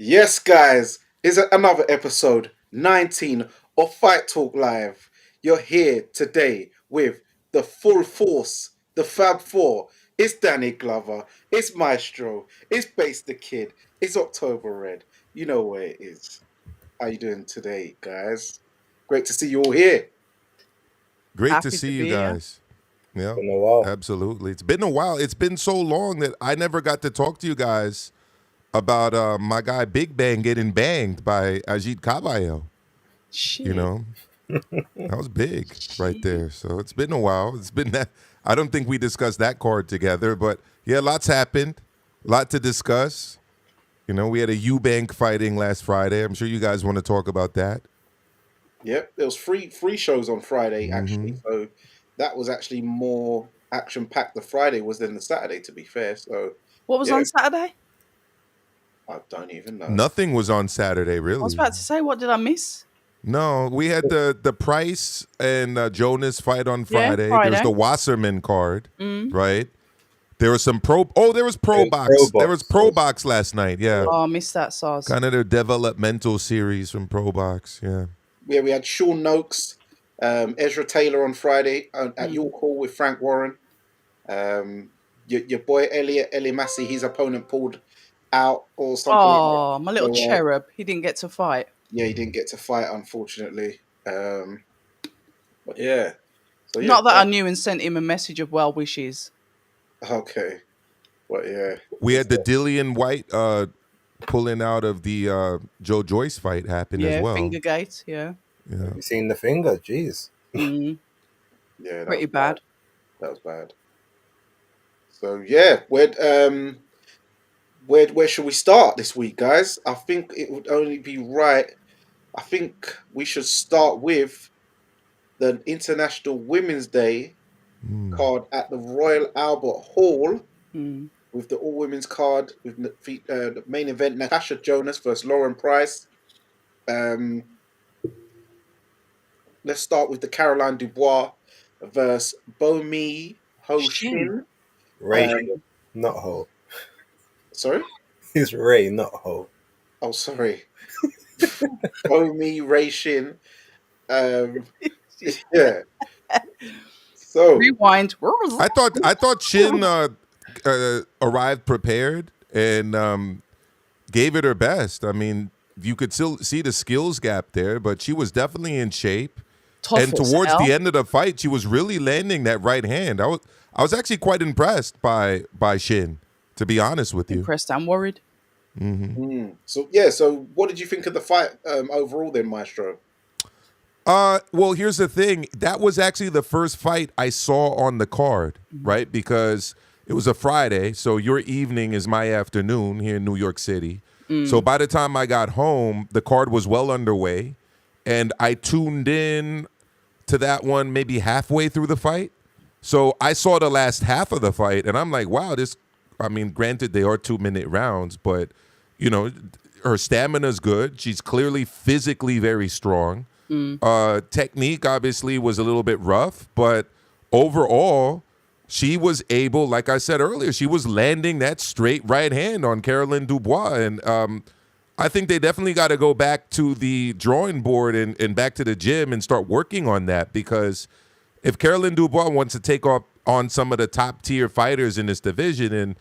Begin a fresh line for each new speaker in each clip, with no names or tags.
Yes, guys, is another episode 19 of Fight Talk Live. You're here today with the full force, the Fab Four. It's Danny Glover, it's Maestro, it's Base the Kid, it's October Red. You know where it is. How you doing today, guys? Great to see you all here.
Great to
Happy
see
to
you
be here.
guys. Yeah,
Been a while.
absolutely. It's been a while. It's been so long that I never got to talk to you guys about my guy Big Bang getting banged by Ajit Caballo. You
Shit.
know, that was big right
Shit.
there. So it's been a while. It's been that. I don't think we discussed that card together, but yeah, lots happened. A lot to discuss. You know, we had a Eubank fighting last Friday. I'm sure you guys want to talk about that.
Yep, there was three shows on Friday
Hmm.
actually, so that was actually more action packed. The Friday was than the Saturday, to be fair. So
What was
yeah,
on Saturday?
I don't even know.
Nothing was on Saturday,
I was
really.
about to say, what did I miss?
No, we had the Price and Jonas fight on
Yeah,
Friday. There was
Friday.
the Wasserman card,
Mm.
right? There was some pro. Oh, there was Pro
And Pro
Box. There was
Box
Pro
was
Box last night. Yeah,
Oh, I missed that, Sars.
kind of their developmental series from Pro Box. Yeah.
Yeah, we had Sean Noakes, Ezra Taylor on Friday at
Mm.
York Hall with Frank Warren. Your boy Elliot Massey, his opponent pulled out or something like that.
Oh, my little
So
cherub. He didn't get to fight.
yeah, he didn't get to fight unfortunately. But yeah, so yeah,
Not that I knew and sent him a message of well wishes.
okay. But yeah,
We had the Dillian White pulling out of the Joe Joyce fight happen as
Yeah,
well.
Fingergate. Yeah.
Yeah.
Have you seen the finger? Jeez.
Mm.
yeah, that
Pretty
was
bad.
That was bad. So yeah, where should we start this week, guys? I think it would only be right. I think we should start with the International Women's Day
Mm.
card at the Royal Albert Hall
Mm.
with the all women's card with the main event Natasha Jonas versus Lauren Price. Um, let's start with the Caroline Dubois versus Bomi Ho
Shin.
Shin.
Ray,
Um,
not Ho.
sorry.
He's Ray, not Ho.
Oh, sorry. Bomi Ray Shin. Um, yeah. So
Rewind.
I thought Shin arrived prepared and gave it her best. I mean, you could still see the skills gap there, but she was definitely in shape.
Tough
And
as
towards
hell.
the end of the fight, she was really landing that right hand. I was actually quite impressed by Shin, to be honest with you.
Impressed and worried.
So yeah. So what did you think of the fight overall, then, Maestro?
Well, here's the thing. That was actually the first fight I saw on the card, right? Because it was a Friday, so your evening is my afternoon here in New York City. So by the time I got home, the card was well underway, and I tuned in to that one maybe halfway through the fight. So I saw the last half of the fight, and I'm like, wow, this. I mean, granted, they are 2-minute rounds, but you know, her stamina's good. She's clearly physically very strong. Technique obviously was a little bit rough, but overall, she was able, like I said earlier, she was landing that straight right hand on Caroline Dubois. And I think they definitely got to go back to the drawing board and back to the gym and start working on that, because if Caroline Dubois wants to take off on some of the top tier fighters in this division, and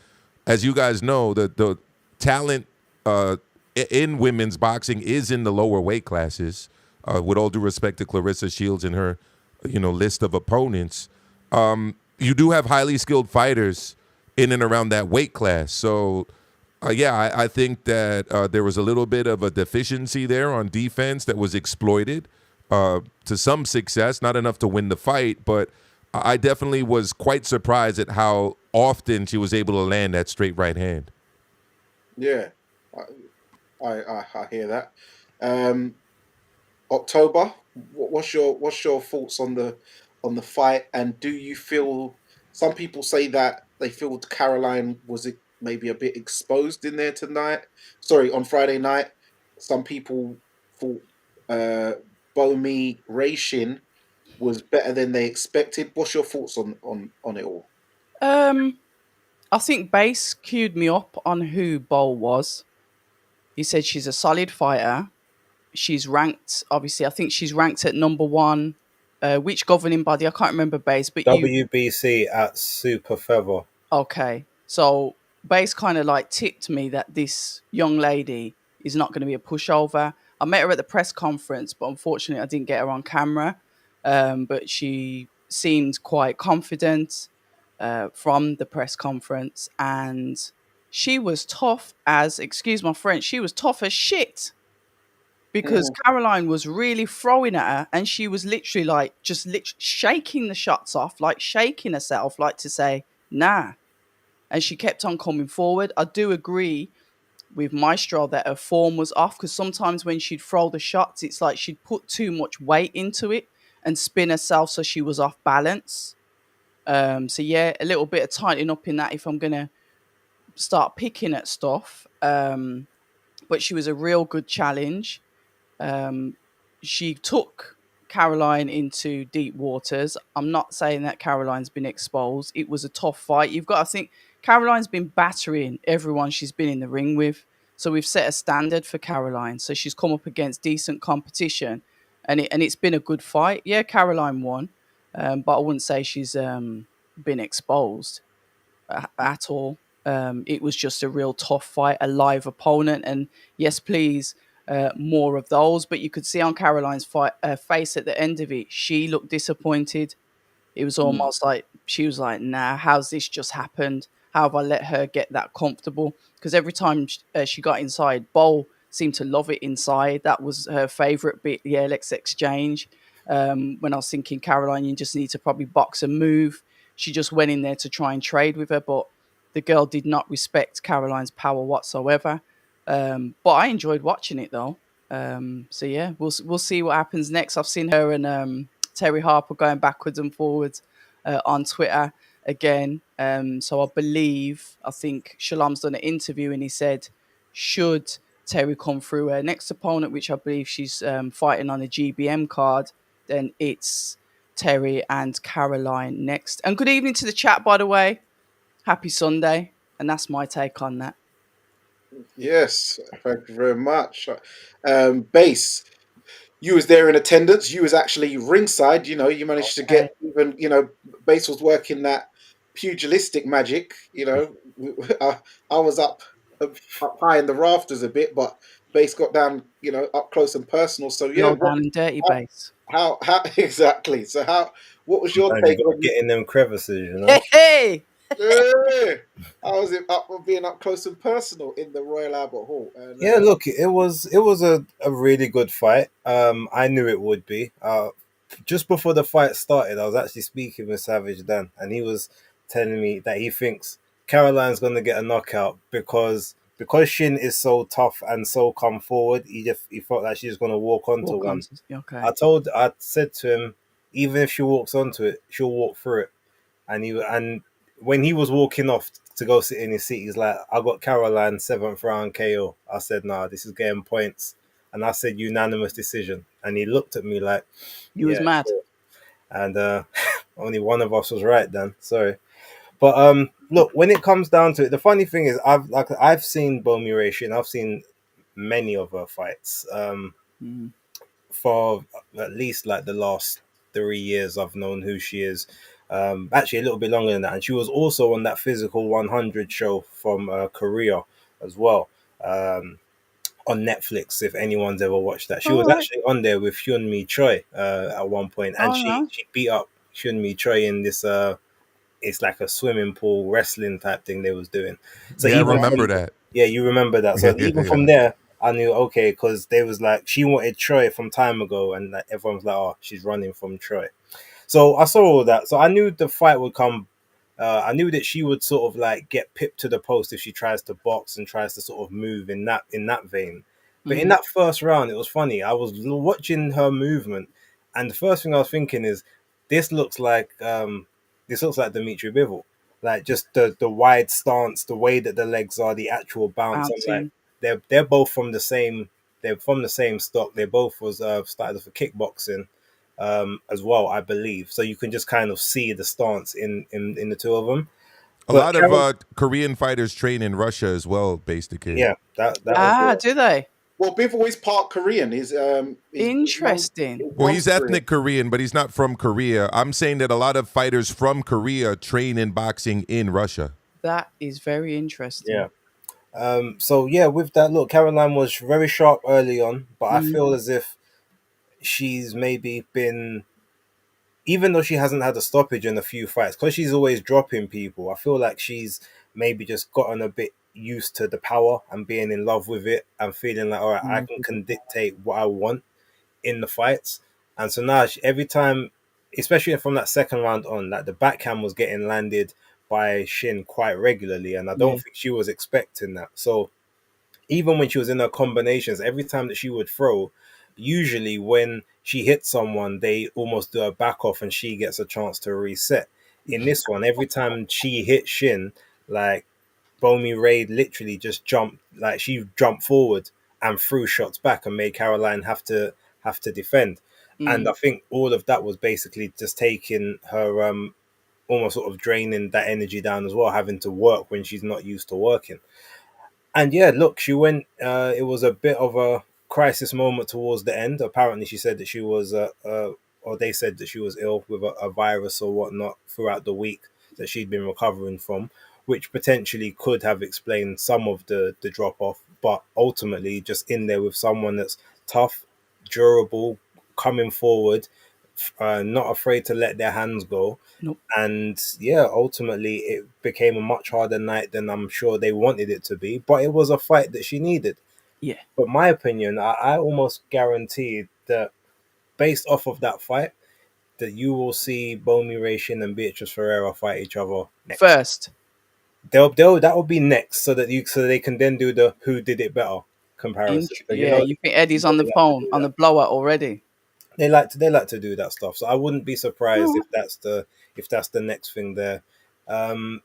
as you guys know, the talent in women's boxing is in the lower weight classes. With all due respect to Clarissa Shields and her, list of opponents, you do have highly skilled fighters in and around that weight class. So, I think that there was a little bit of a deficiency there on defense that was exploited to some success, not enough to win the fight, but I definitely was quite surprised at how often she was able to land that straight right hand.
Yeah, I hear that. October, what's your thoughts on the fight? And do you feel some people say that they feel Caroline was it maybe a bit exposed in there tonight? Sorry, on Friday night. Some people thought uh, Bomi Raishin was better than they expected. What's your thoughts on it all?
I think Base queued me up on who Bowl was. He said she's a solid fighter. She's ranked, obviously, I think she's ranked at number one. Which governing body? I can't remember base, but you.
WBC at Super Feather.
Okay. So base kind of like tipped me that this young lady is not going to be a pushover. I met her at the press conference, but unfortunately I didn't get her on camera. But she seemed quite confident from the press conference, and she was tough as, excuse my French, she was tough as shit, because
Mm,
Caroline was really throwing at her, and she was literally like just shaking the shots off, like shaking herself, like to say, nah. And she kept on coming forward. I do agree with Maestro that her form was off, because sometimes when she'd throw the shots, it's like she'd put too much weight into it and spin herself, so she was off balance. So yeah, a little bit of tightening up in that if I'm gonna start picking at stuff. But she was a real good challenge. Um, she took Caroline into deep waters. I'm not saying that Caroline's been exposed. It was a tough fight. You've got to think Caroline's been battering everyone she's been in the ring with. So we've set a standard for Caroline. So she's come up against decent competition, and it's been a good fight. Yeah, Caroline won, but I wouldn't say she's been exposed at all. It was just a real tough fight, a live opponent, and yes, please, more of those. But you could see on Caroline's face at the end of it, she looked disappointed. It was
mm,
almost like she was like, "Nah, how's this just happened? How have I let her get that comfortable?" Because every time she got inside, Bo seemed to love it inside. That was her favorite bit. Yeah, let's exchange. When I was thinking, Caroline, you just need to probably box and move. She just went in there to try and trade with her, but the girl did not respect Caroline's power whatsoever. But I enjoyed watching it though. So yeah, we'll see what happens next. I've seen her and Terry Harper going backwards and forwards on Twitter again. So I think Shalom's done an interview and he said, should Terry come through her next opponent, which I believe she's fighting on a GBM card, then it's Terry and Caroline next. And good evening to the chat, by the way. Happy Sunday. And that's my take on that.
yes, thank you very much. Base, you was there in attendance. You was actually ringside. You managed to
Okay.
get even. Base was working that pugilistic magic. I was up high in the rafters a bit, but Base got down. Up close and personal. So yeah,
Low
what?
down and dirty
How?
base.
How exactly? So how? What was your
And you
take
got to
when you?
get in them crevices, you know.
Hey, hey!
Yeah, how was it up being up close and personal in the Royal Albert Hall? And
Yeah, look, it was a really good fight. I knew it would be. Just before the fight started, I was actually speaking with Savage Dan, and he was telling me that he thinks Caroline's gonna get a knockout because Shin is so tough and so come forward. He felt like she's gonna walk onto
Walk on.
one.
Okay.
I said to him, even if she walks onto it, she'll walk through it. And when he was walking off to go sit in his seat, he's like, "I got Caroline 7th round KO." I said, "Nah, this is getting points," and I said, "Unanimous decision." And he looked at me like,
You was
"Yeah,
mad.
sure." And only one of us was right then. Sorry, but look, when it comes down to it, the funny thing is, I've seen Bomi Reishi, and I've seen many of her fights.
Mm.
For at least like the last 3 years I've known who she is. Actually a little bit longer than that. And she was also on that Physical 100 show from Korea as well. On Netflix, if anyone's ever watched that. She
All
was
right.
actually on there with Hyun Mi Choi at one point, and
Oh,
she
no.
she beat up Hyun Mi Choi in this it's like a swimming pool wrestling type thing they was doing. So
Yeah, I
even
remember
from
that.
yeah, you remember that.
Yeah,
So
yeah,
even from
yeah.
there, I knew okay because they was like she wanted Troy from time ago, and like, everyone was like, oh, she's running from Troy. So I saw all that. So I knew the fight would come. I knew that she would sort of like get pipped to the post if she tries to box and tries to sort of move in that vein. But in
Mm-hmm.
that first round, it was funny. I was watching her movement, and the first thing I was thinking is, this looks like this looks like Dimitri Bivol, like just the wide stance, the way that the legs are, the actual bounce. I'm like,
Bouncing.
they're both from the same. They're from the same stock. They both was started off for kickboxing as well, I believe. So you can just kind of see the stance in the two of them.
A
But
lot of
Carol,
Korean fighters train in Russia as well, basically.
yeah, that as
Ah,
well.
do they?
Well, Bivol is part Korean. His
Interesting.
Well,
mom's
he's
Korean.
ethnic Korean, but he's not from Korea. I'm saying that a lot of fighters from Korea train in boxing in Russia.
That is very interesting.
Yeah. So yeah, with that, look, Caroline was very sharp early on, but I
Mm,
feel as if she's maybe been, even though she hasn't had a stoppage in a few fights, because she's always dropping people. I feel like she's maybe just gotten a bit used to the power and being in love with it and feeling like, all right, I can dictate what I want in the fights. And so now every time, especially from that second round on, that the backhand was getting landed by Shin quite regularly, and I
yeah.
don't think she was expecting that. So even when she was in her combinations, every time that she would throw, usually when she hits someone, they almost do a back off and she gets a chance to reset. In this one, every time she hit Shin, like Bomi Ray literally just jumped, like she jumped forward and threw shots back and made Caroline have to defend. And
Mm,
I think all of that was basically just taking her almost sort of draining that energy down as well, having to work when she's not used to working. And yeah, look, she went. It was a bit of a crisis moment towards the end. Apparently, she said that she was, or they said that she was ill with a virus or whatnot throughout the week that she'd been recovering from, which potentially could have explained some of the drop off. But ultimately, just in there with someone that's tough, durable, coming forward, not afraid to let their hands go,
nope.
and yeah, ultimately it became a much harder night than I'm sure they wanted it to be, but it was a fight that she needed.
Yeah.
But my opinion, I almost guaranteed that based off of that fight, that you will see Bomi Racing and Beatrice Ferreira fight each other next.
First.
They'll that will be next, so that you so they can then do the who did it better comparison. Because
Yeah, you think Eddie's on the
they like to
phone
do
on
that.
the blower already?
They like to do that stuff. So I wouldn't be surprised
All
if that's the next thing there. Um,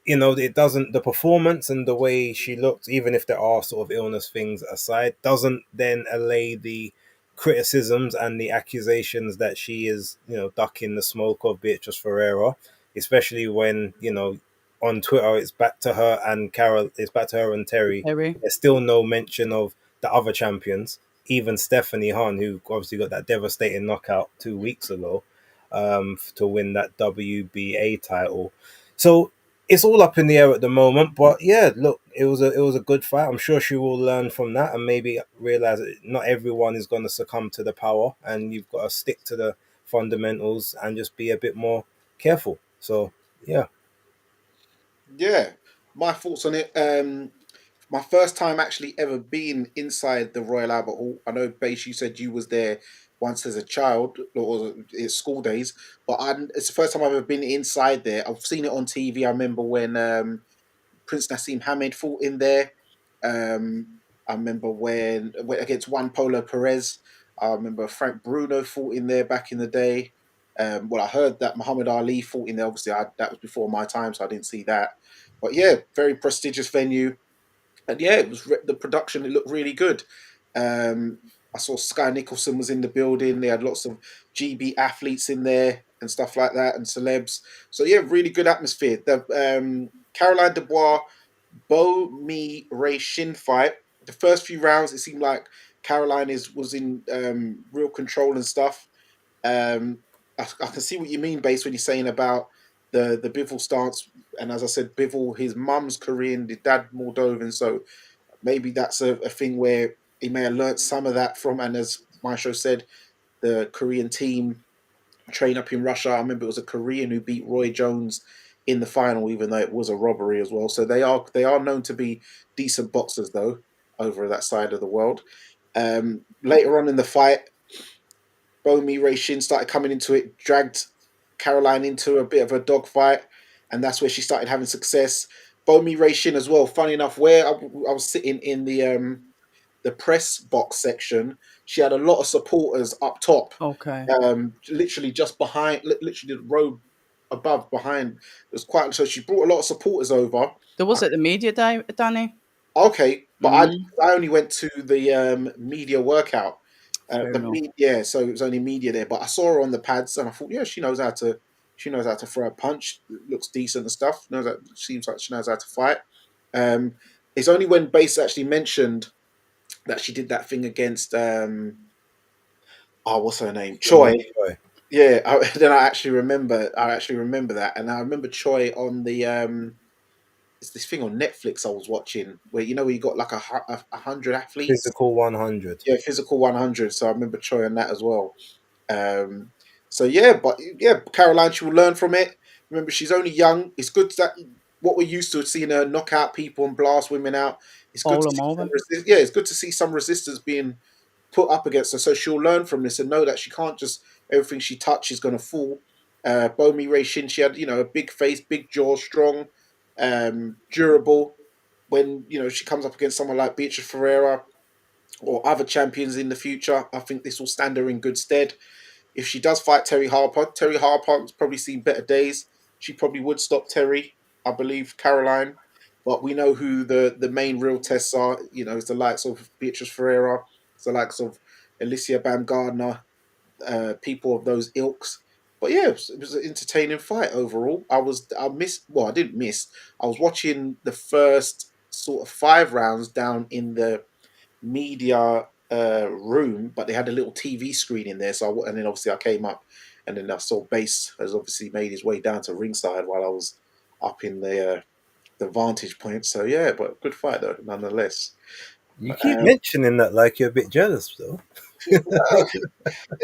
it doesn't, the performance and the way she looked, even if there are sort of illness things aside, doesn't then allay the criticisms and the accusations that she is, ducking the smoke of Beatrice Ferreira, especially when, on Twitter it's back to her and Carol, it's back to her and Terry.
Terry.
There's still no mention of the other champions, even Stephanie Hahn, who obviously got that devastating knockout 2 weeks ago, to win that WBA title. So it's all up in the air at the moment. But yeah, look, it was a good fight. I'm sure she will learn from that and maybe realize that not everyone is going to succumb to the power, and you've got to stick to the fundamentals and just be a bit more careful. So yeah,
Yeah, my thoughts on it. My first time actually ever being inside the Royal Albert Hall. I know, Base, you said you was there once as a child or it's school days, but it's the first time I've ever been inside there. I've seen it on TV. I remember when Prince Nassim Hamed fought in there. I remember when against Juan Polo Perez. I remember Frank Bruno fought in there back in the day. Well, I heard that Muhammad Ali fought in there. Obviously, that was before my time, so I didn't see that. But yeah, very prestigious venue, and yeah, it was the production. It looked really good. Um, I saw Sky Nicholson was in the building. They had lots of GB athletes in there and stuff like that, and celebs. So yeah, really good atmosphere. The Caroline Dubois Bo Mi Ray Shin fight. The first few rounds, it seemed like Caroline was in real control and stuff. I can see what you mean, based when you're saying about the Bivol stance. And as I said, Bivol, his mum's Korean, the dad Moldovan, so maybe that's a thing where he may have learnt some of that from. And as my show said, the Korean team train up in Russia. I remember it was a Korean who beat Roy Jones in the final, even though it was a robbery as well. So they are known to be decent boxers, though, over that side of the world. Later on in the fight, Bomi Ray Shin started coming into it, dragged Caroline into a bit of a dogfight, and that's where she started having success. Bomi Ray Shin as well. Funny enough, where I was sitting in the press box section, she had a lot of supporters up top,
Okay.
literally just behind, literally the row above behind. It was quite, so she brought a lot of supporters over.
There was at the media day, Danny.
Okay, but
Mm,
I only went to the media workout.
fair enough.
Yeah, so it was only media there. But I saw her on the pads, and I thought, yeah, she knows how to She knows how to throw a punch. Looks decent and stuff. Knows that seems like she knows how to fight. Um, it's only when Base actually mentioned that she did that thing against what's her name? Choi.
Choi.
Yeah, then I actually remember. I actually remember that, and I remember Choi on the it's this thing on Netflix I was watching where where you got like a hundred athletes.
Physical 100.
Yeah, physical 100. So I remember Choi on that as well. Um, so yeah, but yeah, Caroline, she will learn from it. Remember, she's only young. It's good that what we're used to seeing her knock out people and blast women out. It's good
Bowl
to
them
see some
over.
yeah, it's good to see some resistance being put up against her. So she'll learn from this and know that she can't just everything she touches is going to fall. Bomi Ray Shin, she had a big face, big jaw, strong, durable. When she comes up against someone like Beatrice Ferreira or other champions in the future, I think this will stand her in good stead. If she does fight Terry Harper's probably seen better days. She probably would stop Terry, I believe, Caroline. But we know who the main real tests are. It's the likes of Beatrice Ferreira, it's the likes of Alicia Baumgardner, people of those ilks. But yeah, it was an entertaining fight overall. I didn't miss. I was watching the first sort of 5 rounds down in the media room, but they had a little TV screen in there. And then obviously I came up, and then I saw Bass has obviously made his way down to ringside while I was up in the vantage point. So yeah, but good fight though, nonetheless.
You keep mentioning that like you're a bit jealous, though.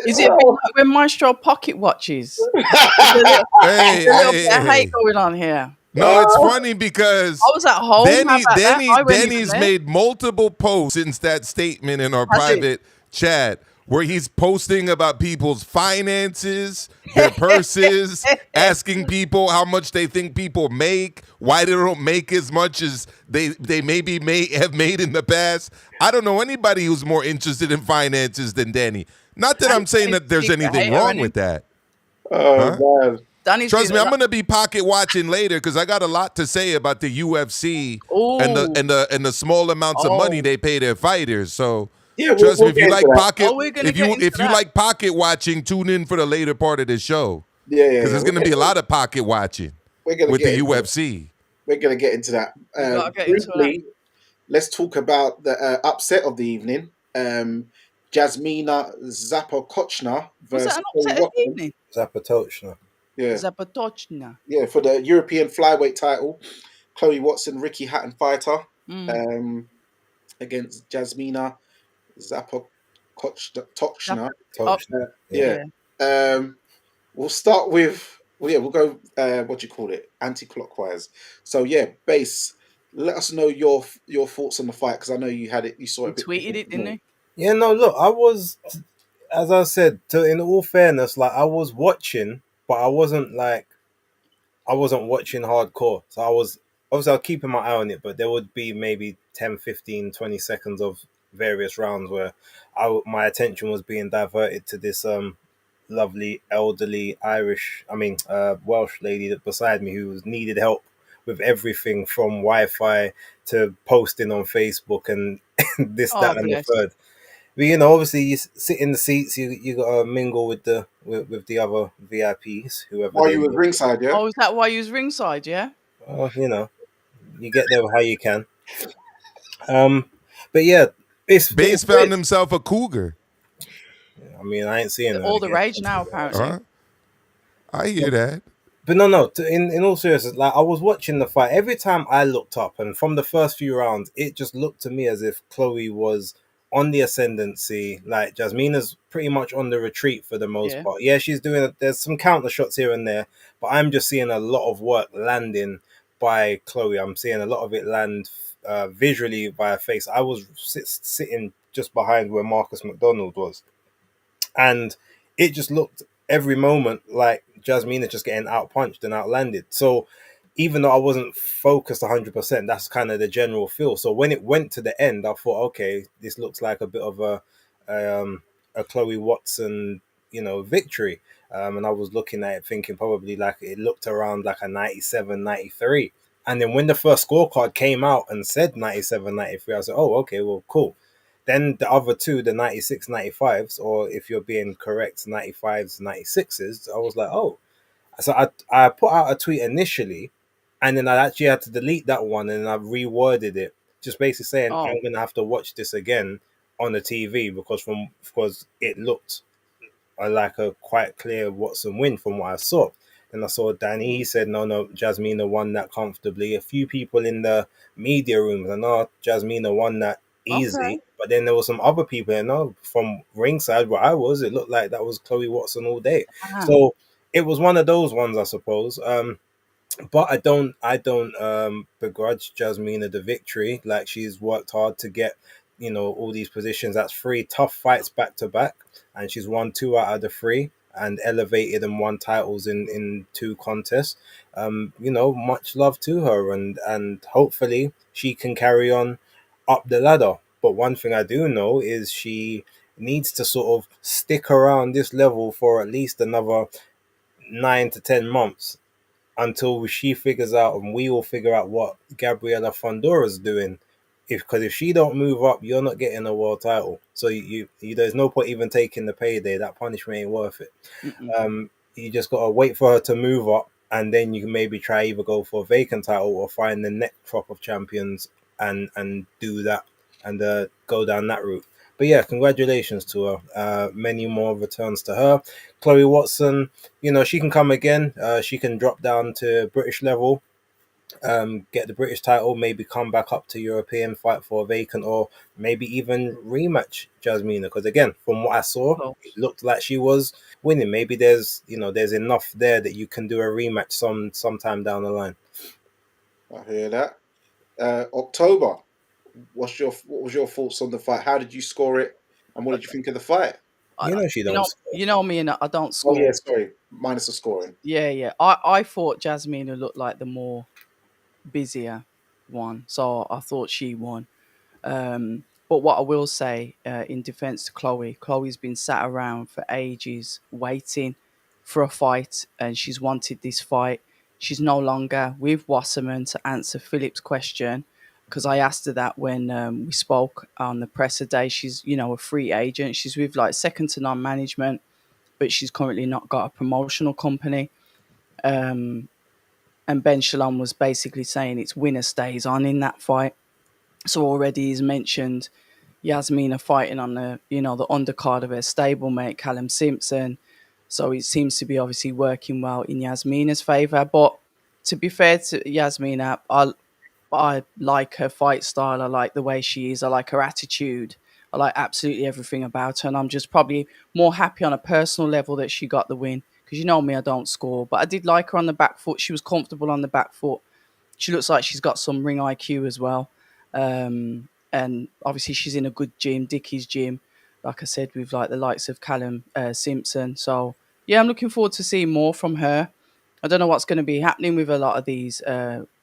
Is it a bit like when Maestro pocket watches?
Hey,
There's a little
hey,
bit of hate
hey.
going on here.
No, it's funny because
I was at home. How about that? I wasn't even
Denny's
there.
made multiple posts since that statement in our
Has he?
private chat where he's posting about people's finances, their purses, asking people how much they think people make, why they don't make as much as they maybe may have made in the past. I don't know anybody who's more interested in finances than Danny. Not that I'm saying that there's
He's a
anything
hater,
wrong
isn't he?
with that.
Oh man.
Danny's
Trust
been
me,
a
I'm
lot-
gonna be pocket watching later because I got a lot to say about the UFC and
Ooh.
the small amounts of money
Oh.
they pay their fighters. So
Yeah,
trust me, if
get
you
into
like
that.
pocket,
Oh, we're gonna get into
if you
that.
like pocket watching, tune in for the later part of the show
Yeah,
because there's gonna be a lot of pocket watching
we're gonna
with
get
the
into
UFC.
we're gonna get into that.
We gotta get into that.
Briefly, let's talk about the upset of the evening. Jasmina Zapokochna
Was
versus
that an
Chloe
upset of the
Watson.
evening?
Zapatochna.
Yeah,
Zapatochna.
yeah, for the European flyweight title. Chloe Watson, Ricky Hatton fighter,
Mm.
against Jasmina Zapokochna.
Oh,
Tochna.
Yeah.
yeah.
We'll start with we'll go what do you call it? Anti-clockwise. So yeah, Base. Let us know your thoughts on the fight because I know you had it. You saw
He
it. A bit
tweeted it, didn't he?
Yeah, no, look, I was, as I said, in all fairness, like I was watching, but I wasn't watching hardcore. So I was keeping my eye on it, but there would be maybe 10, 15, 20 seconds of various rounds where my attention was being diverted to this lovely elderly Welsh lady that beside me who needed help with everything from Wi-Fi to posting on Facebook and this,
Oh,
that, and the
bless.
third. But obviously you sit in the seats. You got to mingle with the other VIPs, whoever
While
they
you were
may be.
ringside, yeah.
Oh, is that why you was ringside? Yeah.
Well, you get there how you can. But yeah,
Base found himself a cougar.
I mean, I ain't seeing her
All the
again.
rage now, apparently.
Huh? I hear that.
But no. In all seriousness, like I was watching the fight. Every time I looked up, and from the first few rounds, it just looked to me as if Chloe was on the ascendancy. Like Jasmina's pretty much on the retreat for the most
Yeah.
part. Yeah, she's doing. There's some counter shots here and there, but I'm just seeing a lot of work landing by Chloe. I'm seeing a lot of it land visually by her face. I was sitting just behind where Marcus McDonald was, and it just looked every moment like Jasmina just getting outpunched and outlanded. So even though I wasn't focused 100%, that's kind of the general feel. So when it went to the end, I thought, okay, this looks like a bit of a Chloe Watson, victory. And I was looking at it thinking probably like it looked around like a 97, 93. And then when the first scorecard came out and said 97, 93, I was like, oh, okay, well, cool. Then the other two, the 96, 95s, or if you're being correct, 95s, 96s, I was like, oh. So I put out a tweet initially, and then I actually had to delete that one, and I reworded it, just basically saying
Oh,
I'm gonna have to watch this again on the TV because it looked like a quite clear Watson win from what I saw. And I saw Danny. He said, no, Jasmine won that comfortably. A few people in the media rooms, I know Jasmine won that
okay.
easy. But then there were some other people, from ringside where I was, it looked like that was Chloe Watson all day.
Damn.
So it was one of those ones, I suppose. But I don't begrudge Jasmina the victory. Like, she's worked hard to get, all these positions. That's three tough fights back to back, and she's won two out of the three and elevated and won titles in two contests. Much love to her, and hopefully she can carry on up the ladder. But one thing I do know is she needs to sort of stick around this level for at least another 9 to 10 months until she figures out and we all figure out what Gabriela Fondora's doing. Because if she don't move up, you're not getting a world title. So there's no point even taking the payday. That punishment ain't worth it.
Mm-mm.
You just gotta wait for her to move up, and then you can maybe try either go for a vacant title or find the next crop of champions and do that and go down that route. But yeah, congratulations to her. Many more returns to her. Chloe Watson, she can come again. She can drop down to British level, get the British title, maybe come back up to European, fight for a vacant, or maybe even rematch Jasmina. Because again, from what I saw, it
Close.
looked like she was winning. Maybe there's enough there that you can do a rematch sometime down the line.
I hear that. October. What was your thoughts on the fight? How did you score it? And what did you think of the fight?
She
You
don't
know,
score.
you know me, and I don't
Oh yeah,
score.
sorry. Minus the scoring.
Yeah, yeah. I thought Jasmine looked like the more busier one, so I thought she won. But what I will say, in defense to Chloe, Chloe's been sat around for ages waiting for a fight, and she's wanted this fight. She's no longer with Wasserman to answer Philip's question, because I asked her that when we spoke on the presser day. She's, a free agent. She's with like second to none management, but she's currently not got a promotional company. Um, and Ben Shalom was basically saying it's winner stays on in that fight. So already he's mentioned Yasmina fighting on the undercard of her stablemate Callum Simpson. So it seems to be obviously working well in Yasmina's favour. But to be fair to Yasmina, I like her fight style. I like the way she is. I like her attitude. I like absolutely everything about her. And I'm just probably more happy on a personal level that she got the win. Because you know me, I don't score. But I did like her on the back foot. She was comfortable on the back foot. She looks like she's got some ring IQ as well. And obviously she's in a good gym, Dickie's gym, like I said, with like the likes of Callum Simpson. So yeah, I'm looking forward to seeing more from her. I don't know what's going to be happening with a lot of these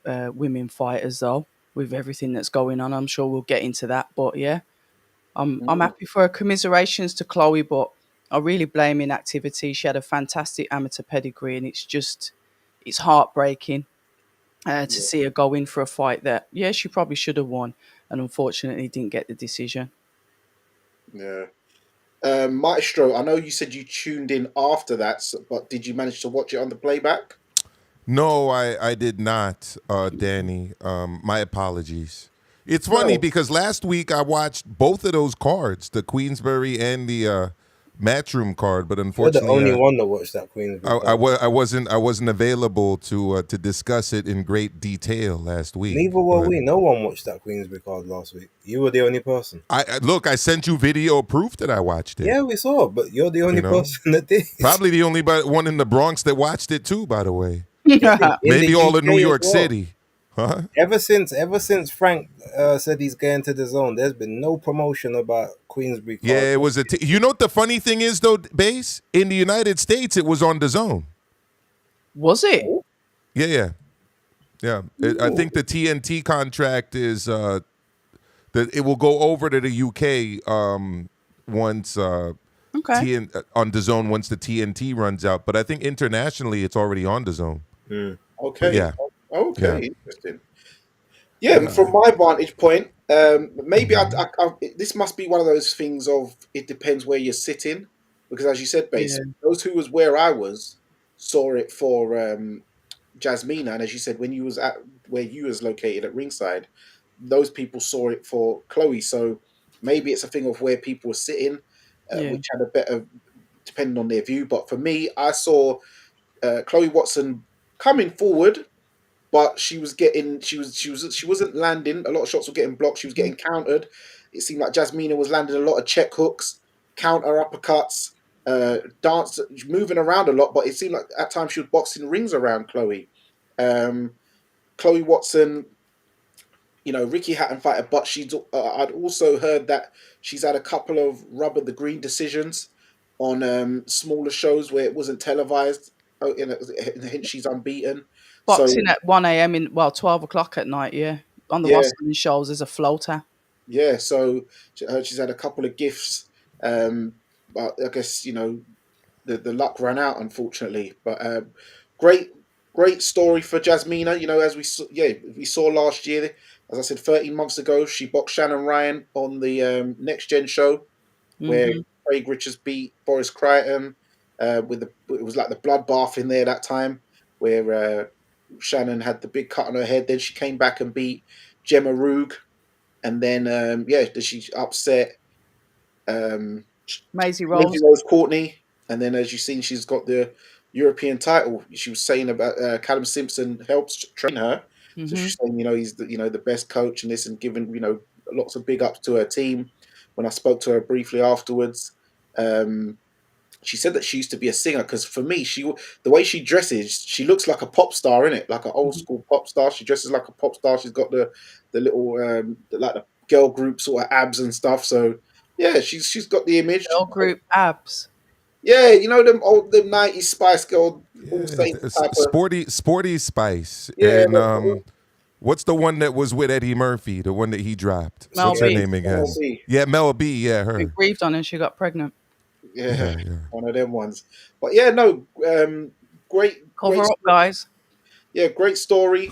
women fighters though, with everything that's going on. I'm sure we'll get into that. But yeah, I'm
Mm,
happy for her. Commiserations to Chloe, but I really blame inactivity. She had a fantastic amateur pedigree, and it's heartbreaking to
yeah,
see her go in for a fight that, yeah, she probably should have won, and unfortunately didn't get the decision.
yeah. Maestro, I know you said you tuned in after that, but did you manage to watch it on the playback?
No, I did not, Danny. My apologies. It's funny
No.
because last week I watched both of those cards, the Queensberry and the Matchroom card, but
You're the
unfortunately,
only one that watched that Queensbury card.
I wasn't available to discuss it in great detail last week.
Neither were
But
we. No one watched that Queensbury card last week. You were the only person.
look, I sent you video proof that I watched it.
Yeah, we saw, but you're the
You
only
know,
person that did.
probably the only one in the Bronx that watched it too. By the way,
In the
maybe all of New
UK as
York
well.
City, huh?
Ever since Frank said he's going to the zone, there's been no promotion about Queensbury card.
Yeah, it was you know what the funny thing is though, Base? In the United States, it was on the zone.
Was it?
Yeah, yeah, yeah. I
Ooh,
think the TNT contract is that it will go over to the UK once
Okay.
On the zone once the TNT runs out. But I think internationally, it's already on the zone.
Mm.
But
okay.
yeah, yeah.
Okay, interesting. Yeah, from my vantage point, maybe this must be one of those things of it depends where you're sitting, because as you said,
Yeah.
base those who was where I was saw it for Jasmina, and as you said, when you was at where you was located at ringside, those people saw it for Chloe. So maybe it's a thing of where people were sitting,
Yeah.
which had a better depending on their view. But for me, I saw Chloe Watson coming forward, but she wasn't landing. A lot of shots were getting blocked. She was getting countered. It seemed like Jasmina was landing a lot of check hooks, counter uppercuts, dance, moving around a lot. But it seemed like at times she was boxing rings around Chloe. Um, Chloe Watson, Ricky Hatton fighter, but I'd also heard that she's had a couple of rubber the green decisions on smaller shows where it wasn't televised. Oh, hence she's unbeaten.
Boxing
So
at 1 a.m. in, well, 12 o'clock at night, yeah. On the
yeah,
Western shows as a floater.
yeah. So she's had a couple of gifts, but I guess the luck ran out unfortunately. But great great story for Jasmina. As we saw last year. As I said, 13 months ago, she boxed Shannon Ryan on the Next Gen show where
Hmm.
Craig Richards beat Boris Crichton. It was like the bloodbath in there that time where Shannon had the big cut on her head. Then she came back and beat Gemma Roog, and then she upset um,
Maisie
Rosie
Rose.
Rose Courtney, and then as you've seen, she's got the European title. She was saying about Callum Simpson helps train her, so
Hmm.
she's saying he's the best coach and this, and giving lots of big ups to her team. When I spoke to her briefly afterwards, um, she said that she used to be a singer because for me, the way she dresses, she looks like a pop star in it, like an old
Hmm.
school pop star. She dresses like a pop star. She's got the little like the girl group sort of abs and stuff. So yeah, she's got the image.
Girl group abs.
Yeah, them 90s Spice Girl, all
Yeah,
Saints type of.
sporty Spice.
Yeah,
And what's the one that was with Eddie Murphy? The one that he dropped.
Mel
What's her
B.
Skinny.
name again?
MLB.
Yeah, Mel B. Yeah,
She
her.
breathed on and she got pregnant.
Yeah,
Yeah, yeah.
one of them ones. But yeah, no, great
Cover up, guys.
yeah, great story.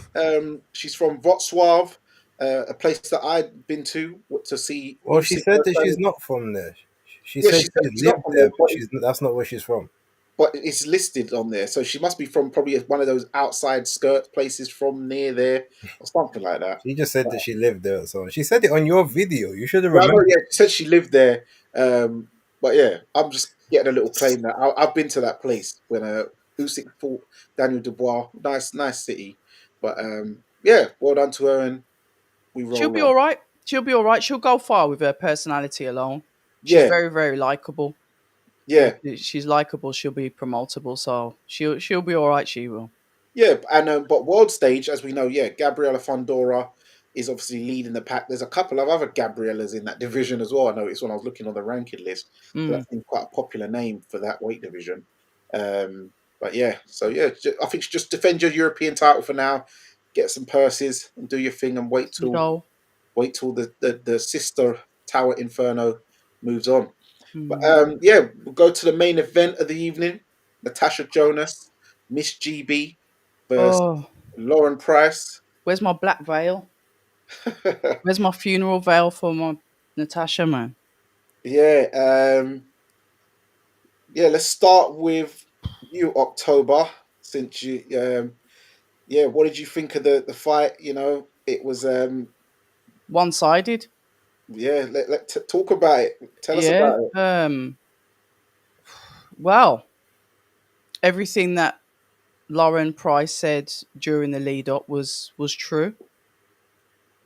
She's from Wrocław, a place that I'd been to see
Well, she
Usyk
said that she's
firsthand.
not from there. She
Yeah,
said
she said
she
she's not
lived
from there,
there, but that's not where she's from.
but it's listed on there, so she must be from probably one of those outside skirt places from near there or something like that.
She just said that she lived there. So she said it on your video. You should have
Yeah, I know,
remembered.
yeah, she said she lived there. But yeah, I'm just getting a little claim that I've been to that place when Usyk fought Daniel Dubois. Nice city. But yeah, well done to her, and we
She'll
roll
be
on.
all right. She'll be all right. She'll go far with her personality alone. She's
Yeah,
very, very likable.
yeah,
She's likable. She'll be promotable. So she'll be all right. She will.
yeah. And but world stage, as we know, yeah, Gabriela Fondora is obviously leading the pack. There's a couple of other Gabrielas in that division as well. I noticed when I was looking on the ranking list. So
Mm.
that seems quite a popular name for that weight division. But yeah, so yeah, I think just defend your European title for now, get some purses, and do your thing, and
Go.
wait till the sister Tower Inferno moves on. But
Mm.
yeah, we'll go to the main event of the evening: Natasha Jonas, Miss GB versus
Oh,
Lauren Price.
where's my black veil? Where's my funeral veil for my Natasha, man?
Yeah, yeah. Let's start with you, October. Since you, yeah, what did you think of the fight? It was
One sided.
yeah. Talk about it. Tell us
Yeah.
about it.
Well, everything that Lauren Price said during the lead up was true.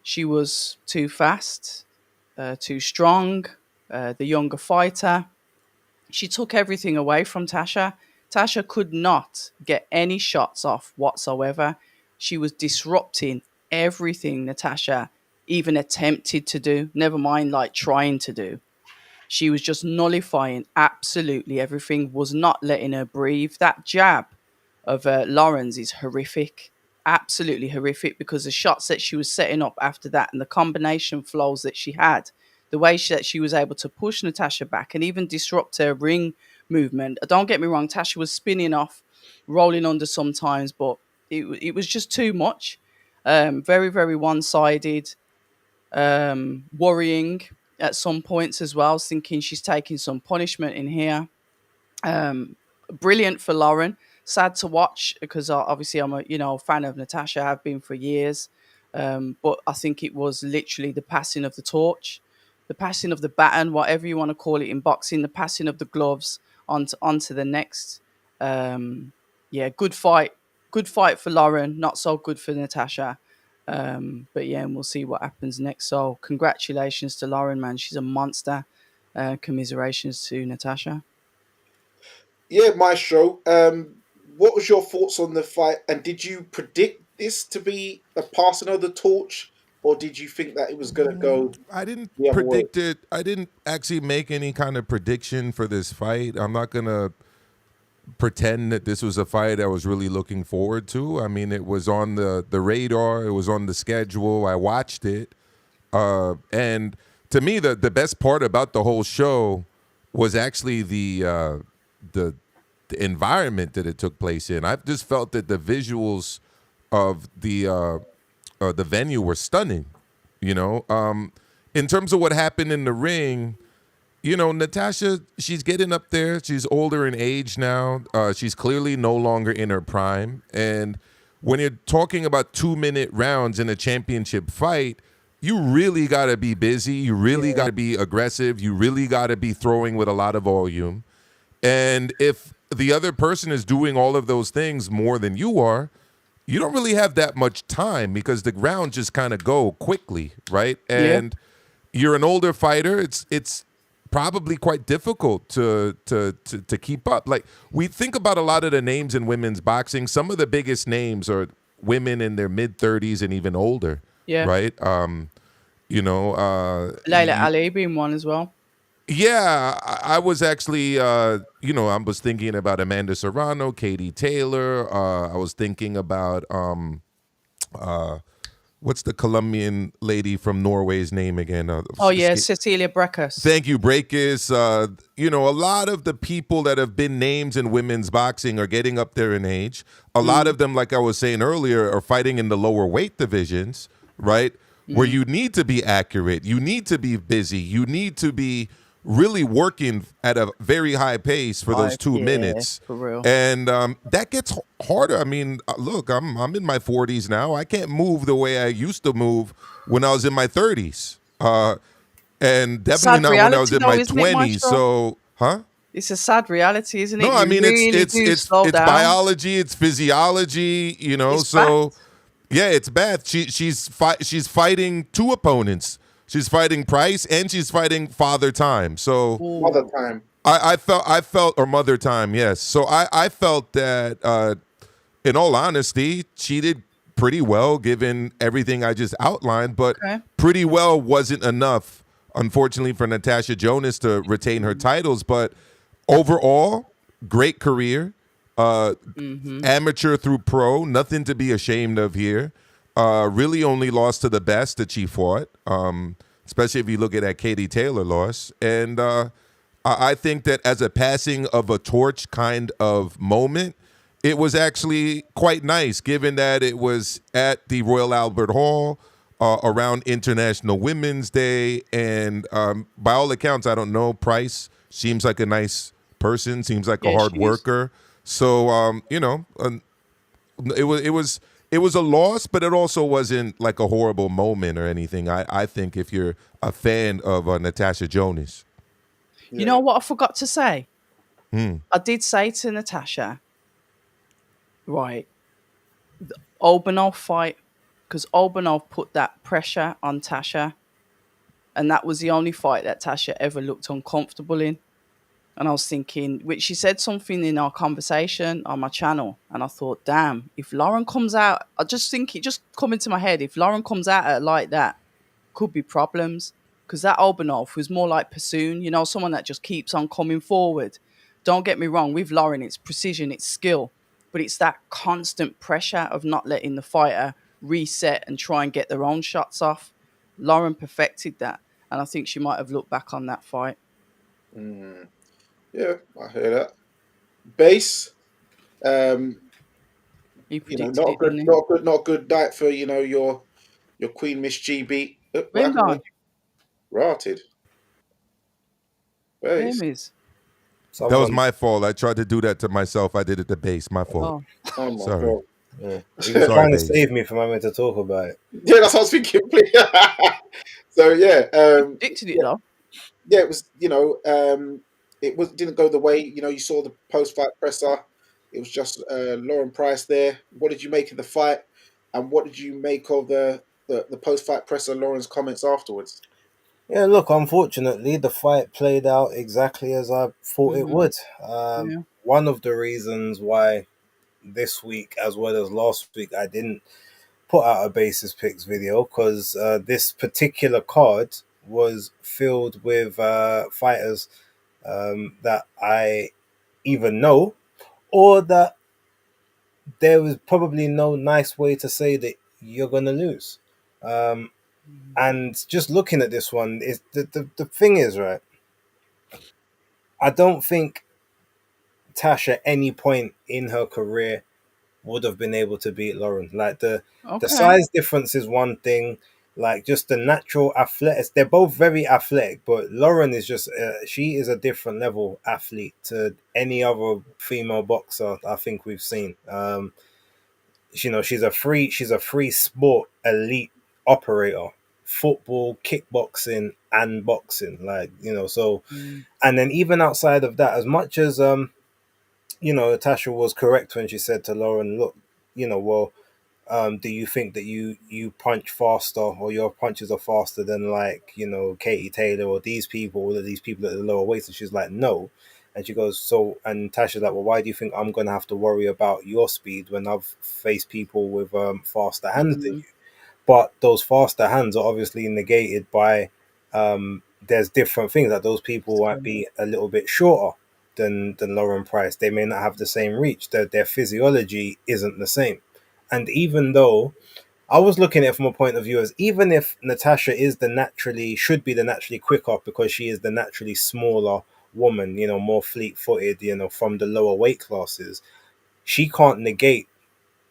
She was too fast, too strong, the younger fighter. She took everything away from Tasha. Tasha could not get any shots off whatsoever. She was disrupting everything Natasha even attempted to do, never mind like trying to do. She was just nullifying absolutely everything, was not letting her breathe. That jab of Lauren's is horrific, absolutely horrific, because the shots that she was setting up after that and the combination flows that she had, the way that she was able to push Natasha back and even disrupt her ring movement. Don't get me wrong, Tasha was spinning off, rolling under sometimes, but it was just too much. Very, very one sided, worrying at some points as well. I was thinking she's taking some punishment in here. Um, Brilliant for Lauren sad to watch because obviously I'm a fan of Natasha. I've been for years, but I think it was literally the passing of the torch, the passing of the baton, whatever you want to call it in boxing, the passing of the gloves onto the next. Yeah, good fight for Lauren. Not so good for Natasha. But yeah, and we'll see what happens next. So congratulations to Lauren, man. She's a monster. Commiserations to Natasha.
Yeah, Maestro. What was your thoughts on the fight, and did you predict this to be a passing of the torch, or did you think that it was going to go
I didn't
the other way?
predict it. I didn't actually make any kind of prediction for this fight. I'm not gonna pretend that this was a fight I was really looking forward to. I mean, it was on the radar. It was on the schedule. I watched it, and to me, the best part about the whole show was actually the the environment that it took place in. I just felt that the visuals of the venue were stunning. You know, in terms of what happened in the ring, you know, Natasha, she's getting up there. She's older in age now. She's clearly no longer in her prime. And when you're talking about 2-minute rounds in a championship fight, you really got to be busy. You really got to be aggressive. You really got to be throwing with a lot of volume. And if the other person is doing all of those things more than you are, you don't really have that much time because the rounds just kind of go quickly, right? And you're an older fighter. It's probably quite difficult to keep up. Like, we think about a lot of the names in women's boxing. Some of the biggest names are women in their mid-30s and even older,
Yeah.
right? You know,
Layla Ali being one as well.
yeah, I was actually, you know, I was thinking about Amanda Serrano, Katie Taylor. I was thinking about, what's the Colombian lady from Norway's name again?
Oh yeah, Cecilia Brækhus.
Thank you, Breakus. You know, a lot of the people that have been names in women's boxing are getting up there in age. A lot of them, like I was saying earlier, are fighting in the lower weight divisions, right? Where you need to be accurate, you need to be busy, you need to be really working at a very high pace for those 2 minutes.
For real.
And that gets harder. I mean, look, I'm in my 40s now. I can't move the way I used to move when I was in my 30s. And definitely
Sad
not when I was
reality
in
though,
my
isn't it,
20s.
Maestro?
So, huh?
It's a sad reality, isn't it?
No, I
You
mean,
really
it's
do slow down.
biology, it's physiology, you know.
It's
So
fact.
yeah, it's bad. She's fighting two opponents. She's fighting Price and she's fighting Father Time. So
Mother time.
I felt or Mother Time, yes. So I felt that in all honesty, she did pretty well given everything I just outlined, but
Okay.
pretty well wasn't enough, unfortunately, for Natasha Jonas to retain her titles. But overall, great career. Amateur through pro, nothing to be ashamed of here. Really only lost to the best that she fought, especially if you look at that Katie Taylor loss. And I think that as a passing of a torch kind of moment, it was actually quite nice, given that it was at the Royal Albert Hall around International Women's Day. And by all accounts, I don't know, Price seems like a nice person, seems like a
Yeah,
hard
she is.
worker. So, you know, it was a loss, but it also wasn't like a horrible moment or anything. I think if you're a fan of Natasha Jonas.
You know what I forgot to say? I did say to Natasha, right, the Obanov fight, because Obanov put that pressure on Tasha, and that was the only fight that Tasha ever looked uncomfortable in. And I was thinking, which she said something in our conversation on my channel, and I thought, damn, if Lauren comes out, I just think it just come into my head, if Lauren comes out at her like that, could be problems. Because that Obanov was more like Pursoon, you know, someone that just keeps on coming forward. Don't get me wrong, with Lauren, it's precision, it's skill, but it's that constant pressure of not letting the fighter reset and try and get their own shots off. Lauren perfected that, and I think she might have looked back on that fight.
Yeah, I hear that. Base,
He
you know,
predicted
not a
it,
good,
didn't he?
not a good, not a good night for your Queen Miss GB. What
Where him
happened?
gone?
Rotted.
Where
Base.
him is?
That was
Someone,
my fault. I tried to do that to myself. I did it to base. My fault.
Oh,
Oh my
Sorry.
god.
yeah, he was
Sorry,
trying to
base.
save me from having to talk about it.
Yeah, that's what I was thinking. So yeah,
you predicted it
yeah,
though.
yeah. It was, it was didn't go the way, you saw the post fight presser. It was just Lauren Price there. What did you make of the fight, and what did you make of the post fight presser, Lauren's comments afterwards?
Yeah, look, unfortunately, the fight played out exactly as I thought it
Hmm.
would.
Yeah.
One of the reasons why this week, as well as last week, I didn't put out a basis picks video because this particular card was filled with fighters that I either know or that there was probably no nice way to say that you're going to lose. Um,
Mhm.
and just looking at this one, is the thing is, right, I don't think Tash at any point in her career would have been able to beat Lauren. Like the
Okay.
size difference is one thing. Like just the natural athletics, they're both very athletic, but Lauren is just she is a different level athlete to any other female boxer I think we've seen. She's a free sport elite operator, football, kickboxing, and boxing. So
Mm.
and then even outside of that, as much as Natasha was correct when she said to Lauren, look, well, do you think that you punch faster or your punches are faster than like Katie Taylor or these people at the lower weights? And she's like, no. And she goes, so, and Tasha's like, well, why do you think I'm going to have to worry about your speed when I've faced people with faster hands than
Mm.
you? But those faster hands are obviously negated by there's different things that those people might
So,
be a little bit shorter than Lauren Price. They may not have the same reach. Their physiology isn't the same. And even though I was looking at it from a point of view as even if Natasha is the naturally should be the naturally quicker because she is the naturally smaller woman, more fleet footed, from the lower weight classes, she can't negate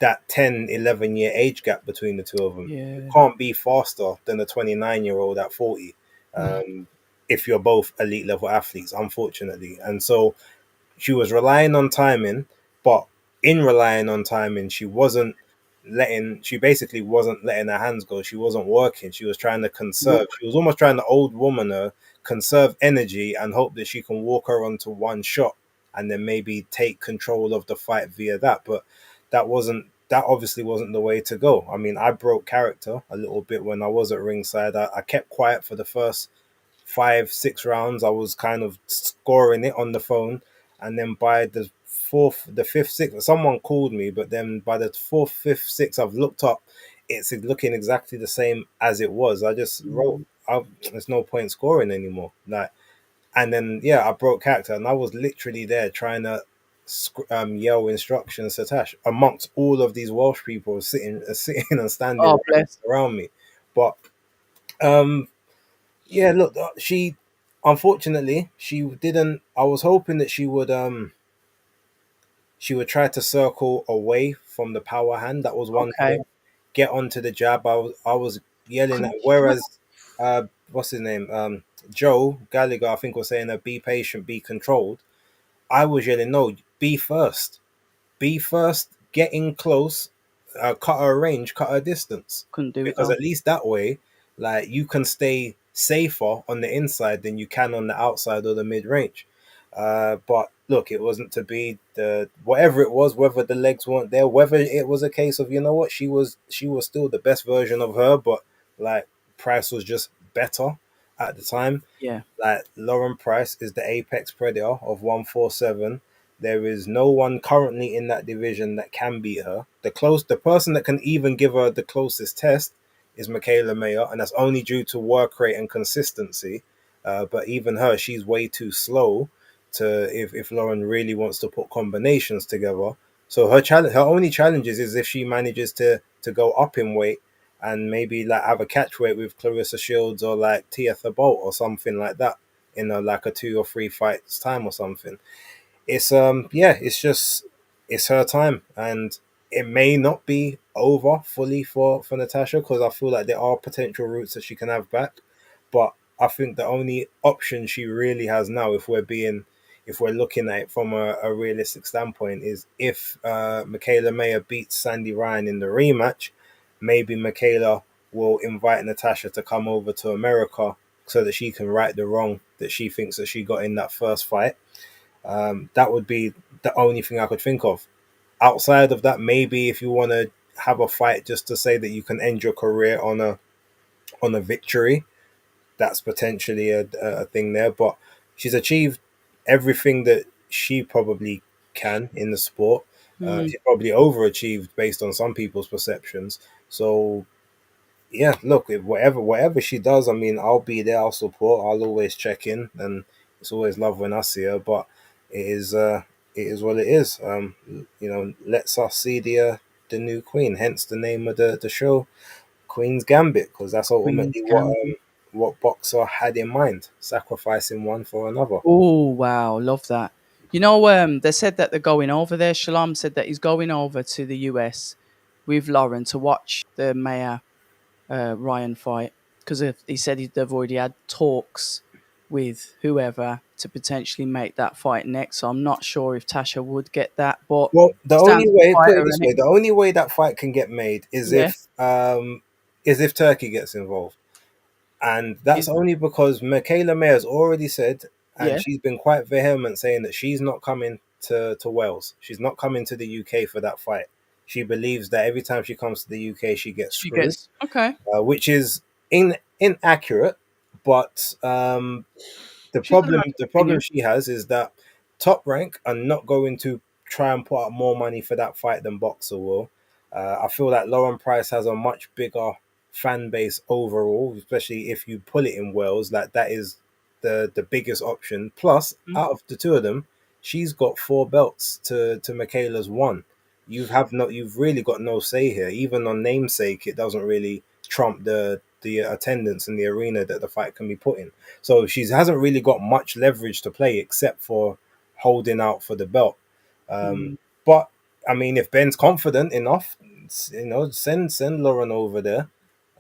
that 10, 11 year age gap between the two of them. You
yeah.
can't be faster than a 29-year-old at 40 um, if you're both elite level athletes, unfortunately. And so she was relying on timing, but in relying on timing, she basically wasn't letting her hands go. She wasn't working. She was trying to conserve. She was almost trying to old woman her, conserve energy and hope that she can walk her onto one shot and then maybe take control of the fight via that. But that obviously wasn't the way to go. I mean, I broke character a little bit when I was at ringside. I kept quiet for the first 5, 6 rounds. I was kind of scoring it on the phone, and then by the fourth, the fifth, sixth, someone called me. But then by the fourth, fifth, sixth, I've looked up. It's looking exactly the same as it was. I just wrote,
Mm.
"There's no point scoring anymore." Like, and then yeah, I broke character, and I was literally there trying to yell instructions to Tash amongst all of these Welsh people sitting and standing
Oh, bless.
around me. But um, yeah, look, she unfortunately she didn't. I was hoping that she would try to circle away from the power hand. That was one
Okay.
thing. Get onto the jab. I was yelling
Can,
at,
can I?
whereas what's his name, Joe Gallagher, I think was saying that be patient, be controlled. I was yelling, no, be first, get in close, cut her range, cut her distance,
Couldn't do it
because
though.
at least that way, like you can stay safer on the inside than you can on the outside or the mid range. But look, it wasn't to be. The whatever it was, whether the legs weren't there, whether it was a case of what, she was still the best version of her, but like Price was just better at the time.
Yeah.
Like Lauren Price is the apex predator of 147. There is no one currently in that division that can beat her. The person that can even give her the closest test is Michaela Mayer, and that's only due to work rate and consistency. But even her, she's way too slow to if Lauren really wants to put combinations together. So her only challenges is if she manages to go up in weight and maybe like have a catch weight with Clarissa Shields or like Tia Bolt or something like that in like a 2 or 3 fights time or something. It's her time, and it may not be over fully for Natasha because I feel like there are potential routes that she can have back, but I think the only option she really has now, if we're being if we're looking at it from a realistic standpoint, is if Michaela Mayer beats Sandy Ryan in the rematch, maybe Michaela will invite Natasha to come over to America so that she can right the wrong that she thinks that she got in that first fight. That would be the only thing I could think of. Outside of that, maybe if you want to have a fight just to say that you can end your career on a victory, that's potentially a thing there. But she's achieved everything that she probably can in the sport.
Mm.
She probably overachieved based on some people's perceptions. So yeah, look, if whatever she does, I mean, I'll be there. I'll support. I'll always check in, and it's always love when I see her. But it is what it is. Let's us see the new queen. Hence the name of the show, Queen's Gambit, because that's
Queen's
ultimately
Gambit.
what Boxer had in mind, sacrificing one for another.
Oh wow, love that. You know, they said that they're going over there. Shalom said that he's going over to the US with Lauren to watch the Mayor Ryan fight because he said they've already had talks with whoever to potentially make that fight next. So I'm not sure if Tasha would get that, but
Well, the only
stands to
way,
fight
put it
her
this
in it.
way, the only way that fight can get made
Yeah,
is if Turkey gets involved. And that's
is
only because Michaela May has already said, and
yeah,
she's been quite vehement saying that she's not coming to Wales. She's not coming to the UK for that fight. She believes that every time she comes to the UK, she gets
she
screwed,
gets okay.
which is inaccurate. But
She's allowed to
the problem
opinion.
she has is that Top Rank are not going to try and put up more money for that fight than Boxer will. I feel that Lauren Price has a much bigger fan base overall, especially if you pull it in Wales. That is the biggest option. Plus,
Mm.
out of the two of them, she's got four belts to Michaela's one. You've really got no say here. Even on namesake, it doesn't really trump the attendance in the arena that the fight can be put in. So she hasn't really got much leverage to play except for holding out for the belt. Um,
Mm.
but I mean, if Ben's confident enough, send Lauren over there.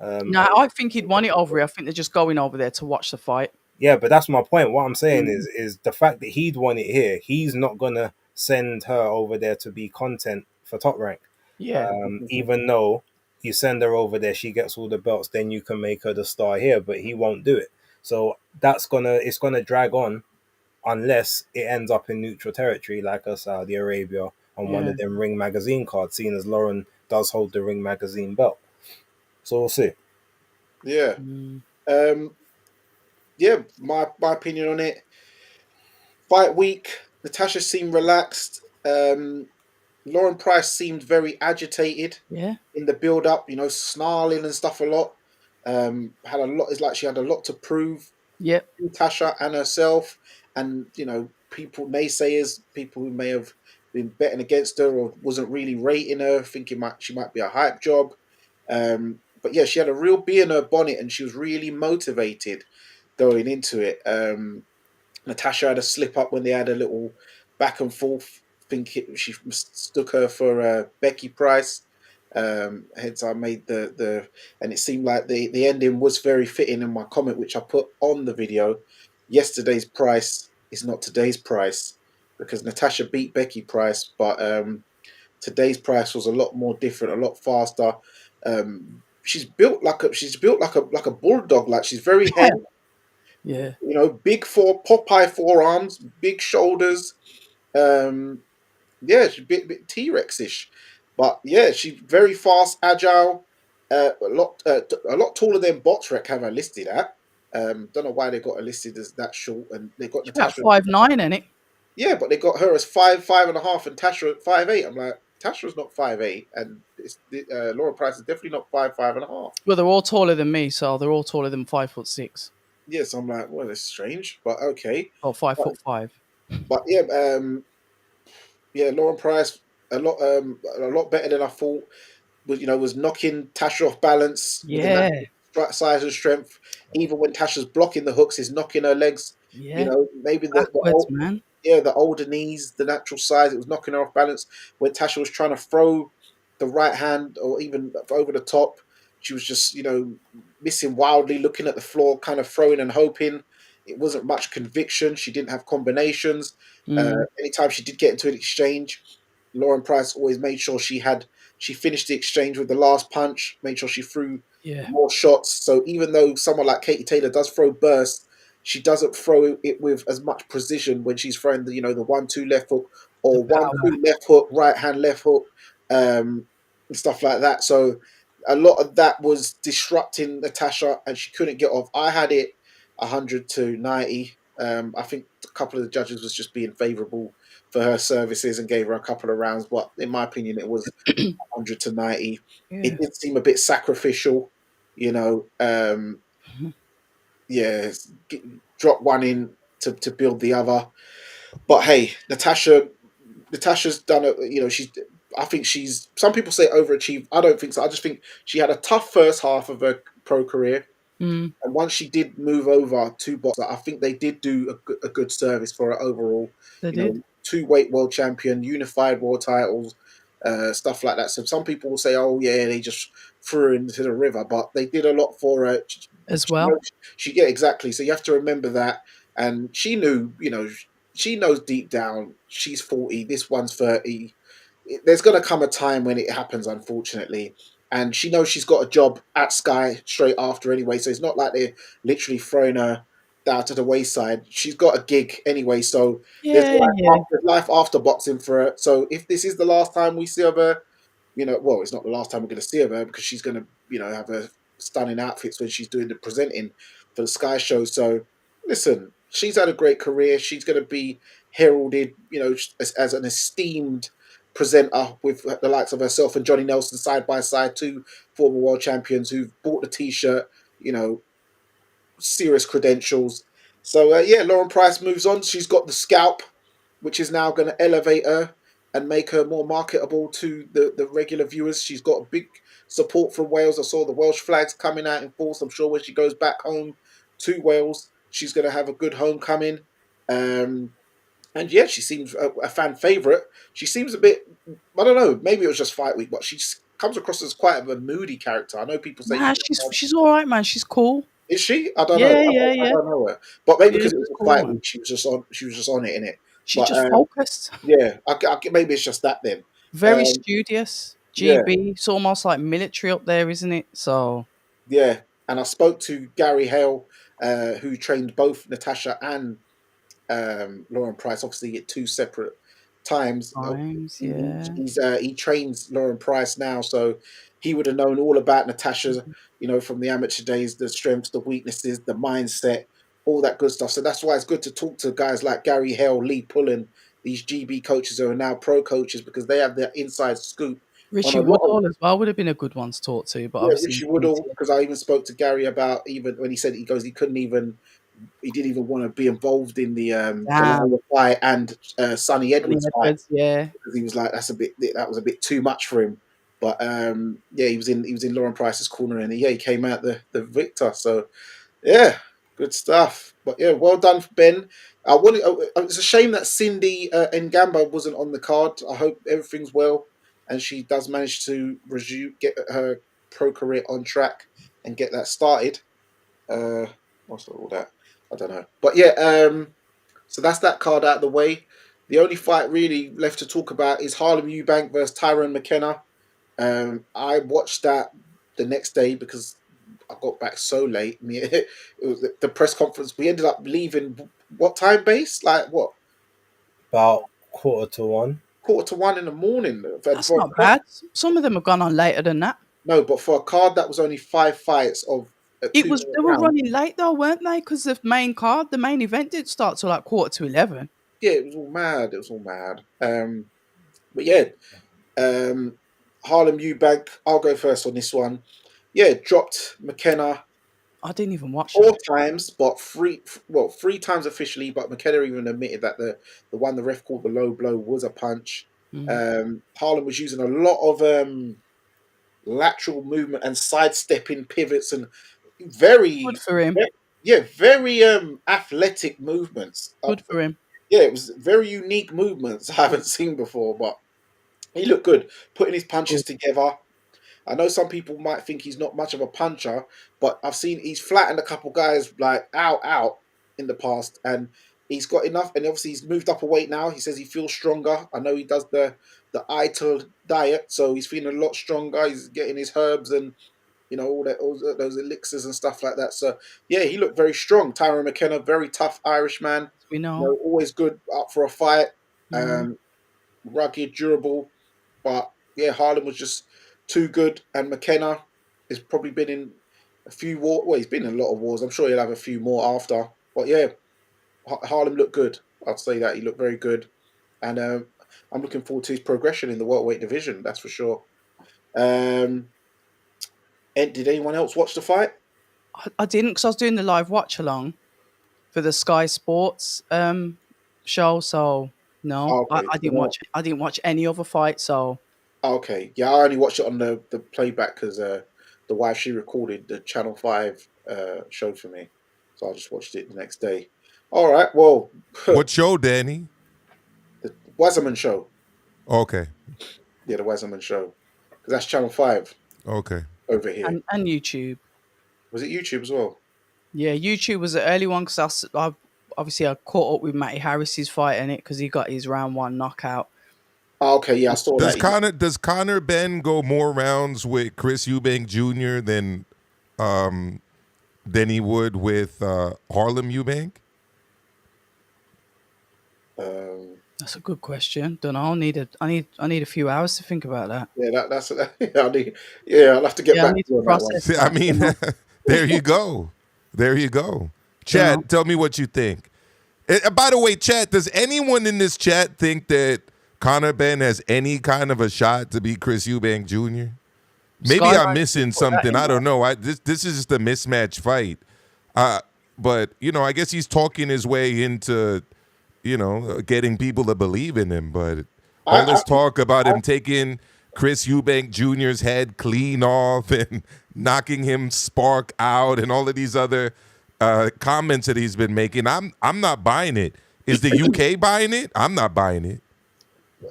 No, I think he'd want it over here. I think they're just going over there to watch the fight.
Yeah, but that's my point. What I'm saying
Mm.
is the fact that he'd want it here. He's not gonna send her over there to be content for Top Rank.
Yeah,
Even though you send her over there, she gets all the belts, then you can make her the star here. But he won't do it. So it's gonna drag on unless it ends up in neutral territory like a Saudi Arabia on one
yeah.
of them Ring Magazine cards, seeing as Lauren does hold the Ring Magazine belt. So we'll see.
Yeah.
Mm.
Um, yeah, my opinion on it. Fight week, Natasha seemed relaxed. Lauren Price seemed very agitated
Yeah.
in the build up, snarling and stuff a lot. Had a lot. It's like she had a lot to prove
Yep.
to Tasha and herself, and people naysayers, people who may have been betting against her or wasn't really rating her, thinking she might be a hype job. But yeah, she had a real bee in her bonnet, and she was really motivated going into it. Natasha had a slip up when they had a little back and forth. Think she mistook her for Becky Price. Hence, I made and it seemed like the ending was very fitting in my comment, which I put on the video. Yesterday's price is not today's price because Natasha beat Becky Price, but today's price was a lot more different, a lot faster. She's built like a bulldog. Like she's very heavy,
Yeah.
big Popeye forearms, big shoulders. Um, yeah, she's a bit T-Rex-ish, but yeah, she's very fast, agile. A lot taller than Botrek have her listed at. Don't know why they got her listed as that short, and they got
She's about
Natasha.
5'9", ain't it?
Yeah, but they got her as 5'5.5", and Tasha at 5'8". I'm like, Tasha's not 5'8", and Laura Price is definitely not 5'5.5".
Well, they're all taller than me, so they're all taller than 5'6"
Yes, I'm like, well, that's strange, but okay.
or five
But
foot five.
but yeah, Lauren Price a lot better than I thought. Was knocking Tasha off balance with a
Yeah.
natural size and strength. Even when Tasha's blocking the hooks, he's knocking her legs.
Yeah.
Maybe the
Backwards,
old,
man.
yeah, the older knees, the natural size, it was knocking her off balance. When Tasha was trying to throw the right hand or even over the top, she was just missing wildly, looking at the floor, kind of throwing and hoping. it wasn't much conviction. She didn't have combinations.
Mm.
Anytime she did get into an exchange, Lauren Price always made sure she finished the exchange with the last punch, made sure she threw
Yeah.
more shots. So even though someone like Katie Taylor does throw bursts, she doesn't throw it with as much precision when she's throwing the 1-2 left hook
The
or one
power.
two left hook, right hand left hook, and stuff like that. So a lot of that was disrupting Natasha, and she couldn't get off. I had it 100-90. I think a couple of the judges was just being favourable for her services and gave her a couple of rounds, but in my opinion, it was 100-90. It
Yeah.
did seem a bit sacrificial, you know. Yeah, drop one in to build the other. But hey, Natasha's done it. She's. I think she's. Some people say overachieved. I don't think so. I just think she had a tough first half of her pro career,
Mm.
and once she did move over to boxer, I think they did do a good service for her overall.
They did.
Two weight world champion, unified world titles, stuff like that. So some people will say, "Oh yeah, they just threw her into the river," but they did a lot for her.
As
She knows,
well.
yeah, exactly. So you have to remember that. And she knew, she knows deep down she's 40. This one's 30. There's going to come a time when it happens, unfortunately. And she knows she's got a job at Sky straight after anyway. So it's not like they're literally throwing her down to the wayside. She's got a gig anyway. So there's
Yeah, yeah.
life after boxing for her. So if this is the last time we see of her, well, it's not the last time we're going to see of her because she's going to, have her stunning outfits when she's doing the presenting for the Sky show. So listen, she's had a great career. She's going to be heralded, as an esteemed presenter with the likes of herself and Johnny Nelson side by side, two former world champions who've bought the T-shirt, you know, serious credentials. So yeah, Lauren Price moves on. She's got the scalp, which is now going to elevate her and make her more marketable to the regular viewers. She's got a big support from Wales. I saw the Welsh flags coming out in force. I'm sure when she goes back home to Wales, she's going to have a good homecoming. And yeah, she seems a fan favorite. She seems a bit, I don't know, maybe it was just fight week, but she comes across as quite a moody character. I know people say
Nah, she's all right, man. She's cool.
is she? I don't know.
Yeah, yeah,
I
yeah.
don't know her, but maybe
Yeah,
because it
she's
was a
cool,
fight
man.
week, she was just on. She was just on it, innit?
She's
But
just focused.
yeah, maybe it's just that then.
Very
Um,
studious.
yeah,
GB. It's almost like military up there, isn't it? So
yeah. And I spoke to Gary Hale, who trained both Natasha and Lauren Price, obviously at two separate times.
times, yeah.
He trains Lauren Price now, so he would have known all about Natasha, from the amateur days, the strengths, the weaknesses, the mindset, all that good stuff. So that's why it's good to talk to guys like Gary Hale, Lee Pullen, these GB coaches who are now pro coaches because they have the inside scoop on
Richie
a lot of.
Woodall as well would have been a good one to talk to, but
Yeah,
obviously
Richie
he's
Woodall, because I even spoke to Gary about even when he said he goes, he didn't even want to be involved in the
damn.
Delilah fight and Sonny
Johnny
Edwards fight
Edwards, yeah.
because he was like that was a bit too much for him. But yeah, he was in Lauren Price's corner and he came out the victor. So yeah, good stuff. But yeah, well done for Ben. It's a shame that Cindy Ngamba wasn't on the card. I hope everything's well and she does manage to get her pro career on track and get that started. Uh, what's all that? I don't know. But yeah, so that's that card out of the way. The only fight really left to talk about is Harlem Eubank versus Tyrone McKenna. I watched that the next day because I got back so late. It was the press conference. We ended up leaving what time base? Like what?
About 1:45.
1:45 in the morning.
That's not bad. Some of them have gone on later than that.
No, but for a card that was only 5 fights of a
It
2
was
minute
they were
round,
running late though, weren't they? Because the main event didn't start till like 11:15.
yeah, it was all mad. It was all mad. But yeah, Um, Harlem Eubank, I'll go first on this one. Yeah, dropped McKenna
I didn't even watch
four
that.
times, but three times officially. But McKenna even admitted that the one the ref called the low blow was a punch.
Mm.
Harlem was using a lot of lateral movement and sidestepping pivots and
Good
very,
for him.
very athletic movements.
Good for him.
Yeah, it was very unique movements I haven't seen before, but he looked good putting his punches
Good.
together. I know some people might think he's not much of a puncher, but I've seen he's flattened a couple guys like out. in the past, and he's got enough. And obviously, he's moved up a weight now. He says he feels stronger. I know he does the ITIL diet, so he's feeling a lot stronger. He's getting his herbs and all those elixirs and stuff like that. So yeah, he looked very strong. Tyrone McKenna, very tough Irish man.
We know.
Always good up for a fight.
Mm.
Rugged, durable, but yeah, Harlem was just too good. And McKenna has probably been in a few wars. Well, he's been in a lot of wars. I'm sure he'll have a few more after. But yeah, Harlem looked good. I'd say that he looked very good, and I'm looking forward to his progression in the welterweight division. That's for sure. And did anyone else watch the fight?
I didn't, because I was doing the live watch along for the Sky Sports show. So no,
Okay,
I didn't watch. I didn't watch any other fight. So
okay, yeah, I only watched it on the playback because the wife, she recorded the Channel 5 show for me, so I just watched it the next day. All right, well,
What show, Danny?
the Wasserman show.
Okay.
Yeah, the Wasserman show, because that's Channel 5
Okay.
over here.
and YouTube.
Was it YouTube as well?
Yeah, YouTube was the early one, because I obviously I caught up with Matty Harris's fight in it because he got his round 1 knockout.
Oh, okay, yeah, I saw that.
Does Conor Ben go more rounds with Chris Eubank Jr. than he would with Harlem Eubank?
That's a good question. Don't know. I need a few hours to think about that.
Yeah, that's I'll have to get
Yeah, I
back
need
to you
to
on that one.
process.
I mean, there you go. There you go. Chat,
Yeah.
tell me what you think. By the way, chat, does anyone in this chat think that Conor Ben has any kind of a shot to beat Chris Eubank Jr.? Maybe
Skyline
I'm missing
put that
something.
in
I
there.
don't know. This is just a mismatch fight. But, I guess he's talking his way into, getting people to believe in him. But all this talk about him taking Chris Eubank Jr.'s head clean off and knocking him spark out and all of these other comments that he's been making, I'm not buying it. Is the UK buying it? I'm not buying it.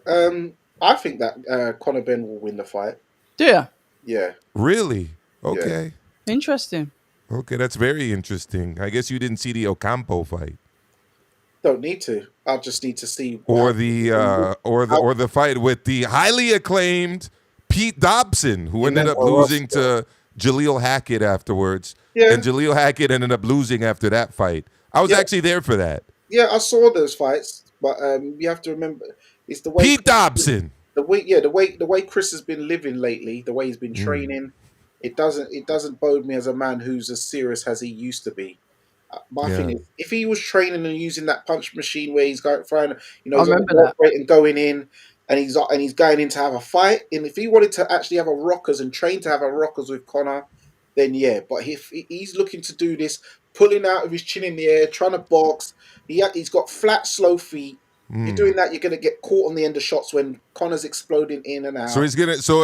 I think that Conor Ben will win the fight.
Yeah.
Yeah.
Really? Okay.
Interesting.
Okay, that's very interesting. I guess you didn't see the Ocampo fight.
Don't need to. I just need to see
Or the fight with the highly acclaimed Pete Dobson, who ended up losing to Jaleel Hackett afterwards.
Yeah.
And Jaleel Hackett ended up losing after that fight. I was actually there for that.
Yeah, I saw those fights, but you have to remember it's the way
Pete Dobson.
the way Chris has been living lately, the way he's been training, it doesn't bode me as a man who's as serious as he used to be. My thing is, if he was training and using that punch machine where he's going trying, he's on the work rate and going in, and he's going in to have a fight, and if he wanted to actually have a rockers and train to have a rockers with Conor, then yeah. But if he's looking to do this, pulling out of his chin in the air, trying to box, he's got flat, slow feet. You're doing that, you're going to get caught on the end of shots when Conor's exploding in and out.
So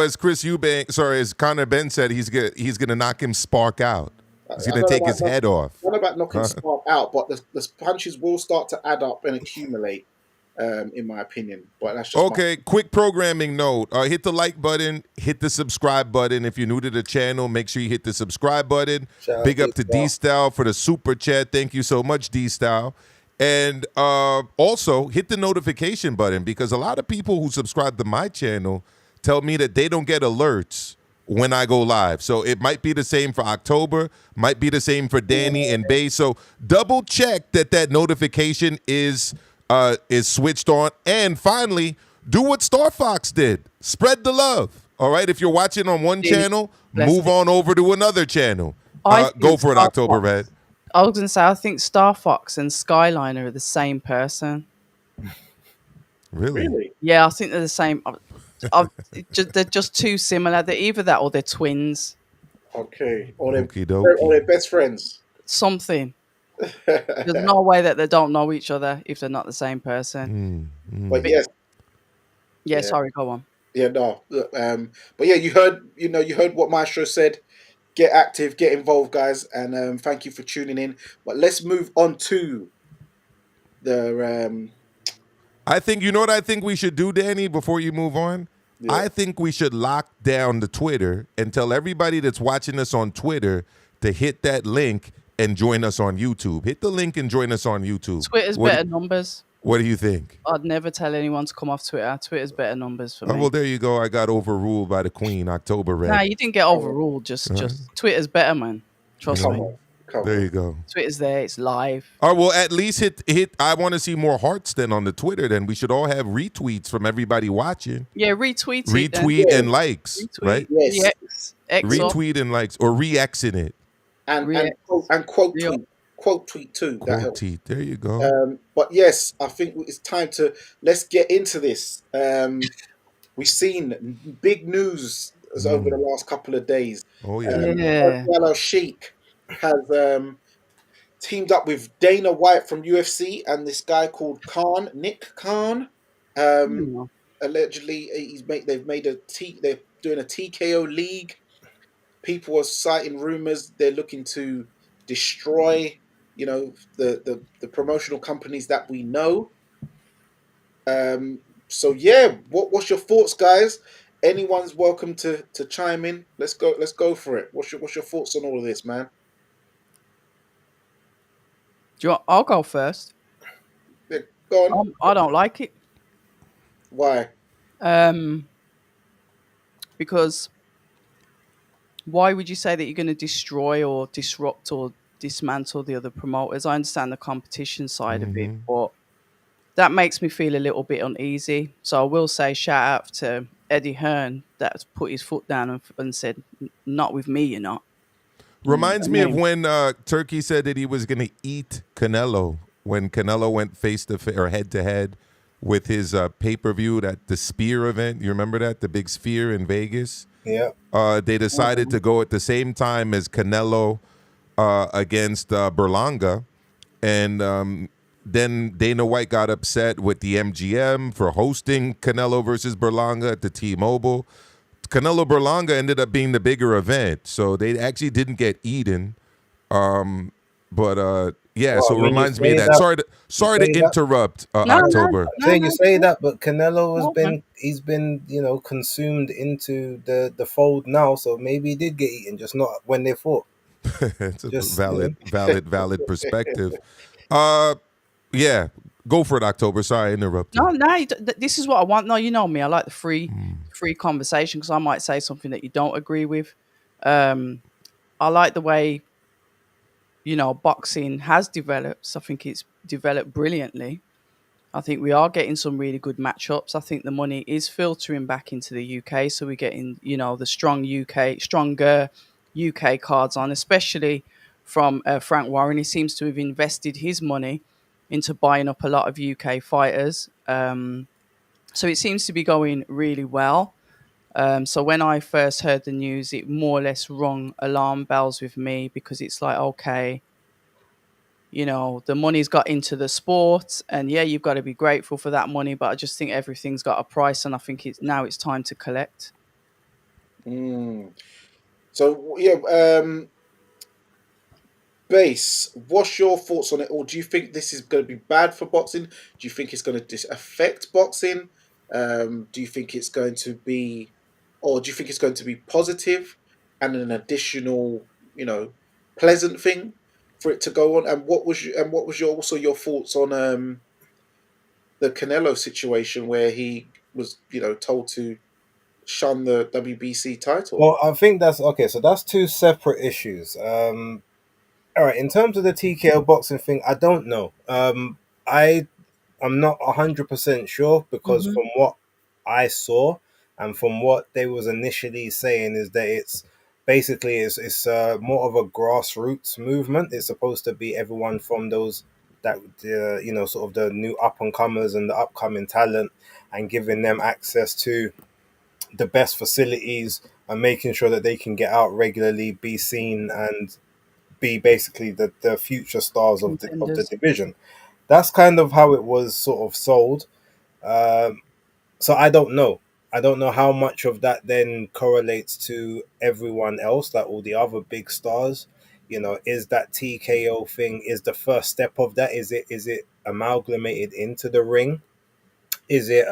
as Conor Ben said, he's gonna knock him spark out. He's gonna take his head off.
Not about knocking Spark out, but the punches will start to add up and accumulate, in my opinion. But that's just
okay. Quick programming note: hit the like button, hit the subscribe button. If you're new to the channel, make sure you hit the subscribe button. Big up to D Style for the super chat. Thank you so much, D Style. And also hit the notification button, because a lot of people who subscribe to my channel tell me that they don't get alerts when I go live. So it might be the same for October, might be the same for Danny and Bay. So double check that notification is switched on. And finally, do what Star Fox did. Spread the love. All right. If you're watching on one channel, move on over to another channel. Go for it, October Red.
I was going to say, I think Star Fox and Skyliner are the same person.
Really?
Yeah, I think they're the same. They're just too similar. They're either that or they're twins.
Okay. Or
Okie
they're best friends.
Something. There's no way that they don't know each other if they're not the same person.
But yes.
Yeah, sorry, go on.
Yeah, no. But yeah, you heard what Maestro said. Get active, get involved, guys, and thank you for tuning in. But let's move on to the.
I think what I think we should do, Danny. Before you move on, I think we should lock down the Twitter and tell everybody that's watching us on Twitter to hit that link and join us on YouTube. Hit the link and join us on YouTube.
Twitter's better numbers.
What do you think?
I'd never tell anyone to come off Twitter. Twitter's better numbers for me.
Well, there you go. I got overruled by the Queen, October Red.
Nah, you didn't get overruled. Just Twitter's better, man. Trust me.
There you go.
Twitter's there. It's live.
All right, well, at least hit. I want to see more hearts then on the Twitter. Then we should all have retweets from everybody watching.
Yeah, retweet
Retweet and likes, right?
Yes.
Retweet and likes, or re-exit it.
And quote tweet. Quote tweet too. That helps.
There you go.
But yes, I think it's time to let's get into this. We've seen big news over the last couple of days.
Oh yeah.
Yellow Sheik has teamed up with Dana White from UFC and this guy called Nick Khan. Allegedly, they're doing a TKO league. People are citing rumors they're looking to destroy, the promotional companies that we know. So yeah, what's your thoughts, guys? Anyone's welcome to chime in. Let's go for it. What's your thoughts on all of this, man?
I'll go first.
Yeah, go on.
I don't like it.
Why?
Because why would you say that you're going to destroy or disrupt or dismantle the other promoters? I understand the competition side of it, but that makes me feel a little bit uneasy. So I will say shout out to Eddie Hearn that's put his foot down and said, not with me, you're not.
Reminds me of when Turkey said that he was going to eat Canelo when Canelo went face to face or head to head with his pay-per-view at the Sphere event. You remember that? The big Sphere in Vegas?
Yeah.
They decided to go at the same time as Canelo against Berlanga. And then Dana White got upset with the MGM for hosting Canelo versus Berlanga at the T-Mobile. Canelo Berlanga ended up being the bigger event, so they actually didn't get eaten. So it reminds me of that. Sorry to interrupt October.
You say that, but Canelo he's been consumed into the fold now, so maybe he did get eaten, just not when they fought.
It's a valid perspective. Yeah, go for it, October. Sorry, I interrupted.
No, this is what I want. No, you know me. I like the free conversation because I might say something that you don't agree with. I like the way, boxing has developed. So I think it's developed brilliantly. I think we are getting some really good matchups. I think the money is filtering back into the UK. So we're getting, the stronger UK cards on, especially from Frank Warren. He seems to have invested his money into buying up a lot of UK fighters. So it seems to be going really well. So when I first heard the news, it more or less rung alarm bells with me because it's like, okay, the money's got into the sport and yeah, you've got to be grateful for that money. But I just think everything's got a price and I think it's time to collect.
So yeah, Base, what's your thoughts on it? Or do you think this is going to be bad for boxing? Do you think it's going to affect boxing? Do you think it's going to be, or do you think it's going to be positive and an additional, pleasant thing for it to go on? And what was your thoughts on the Canelo situation where he was, told to shun the WBC title?
Well, I think that's okay. So that's two separate issues. All right, in terms of the TKO boxing thing, I don't know. I'm not 100% sure because from what I saw and from what they was initially saying is that it's more of a grassroots movement. It's supposed to be everyone from those that sort of the new up and comers and the upcoming talent and giving them access to the best facilities and making sure that they can get out regularly, be seen and be basically the future stars of the division. That's kind of how it was sort of sold. So I don't know. I don't know how much of that then correlates to everyone else, like all the other big stars. Is that TKO thing is the first step of that? Is it amalgamated into the ring? Is it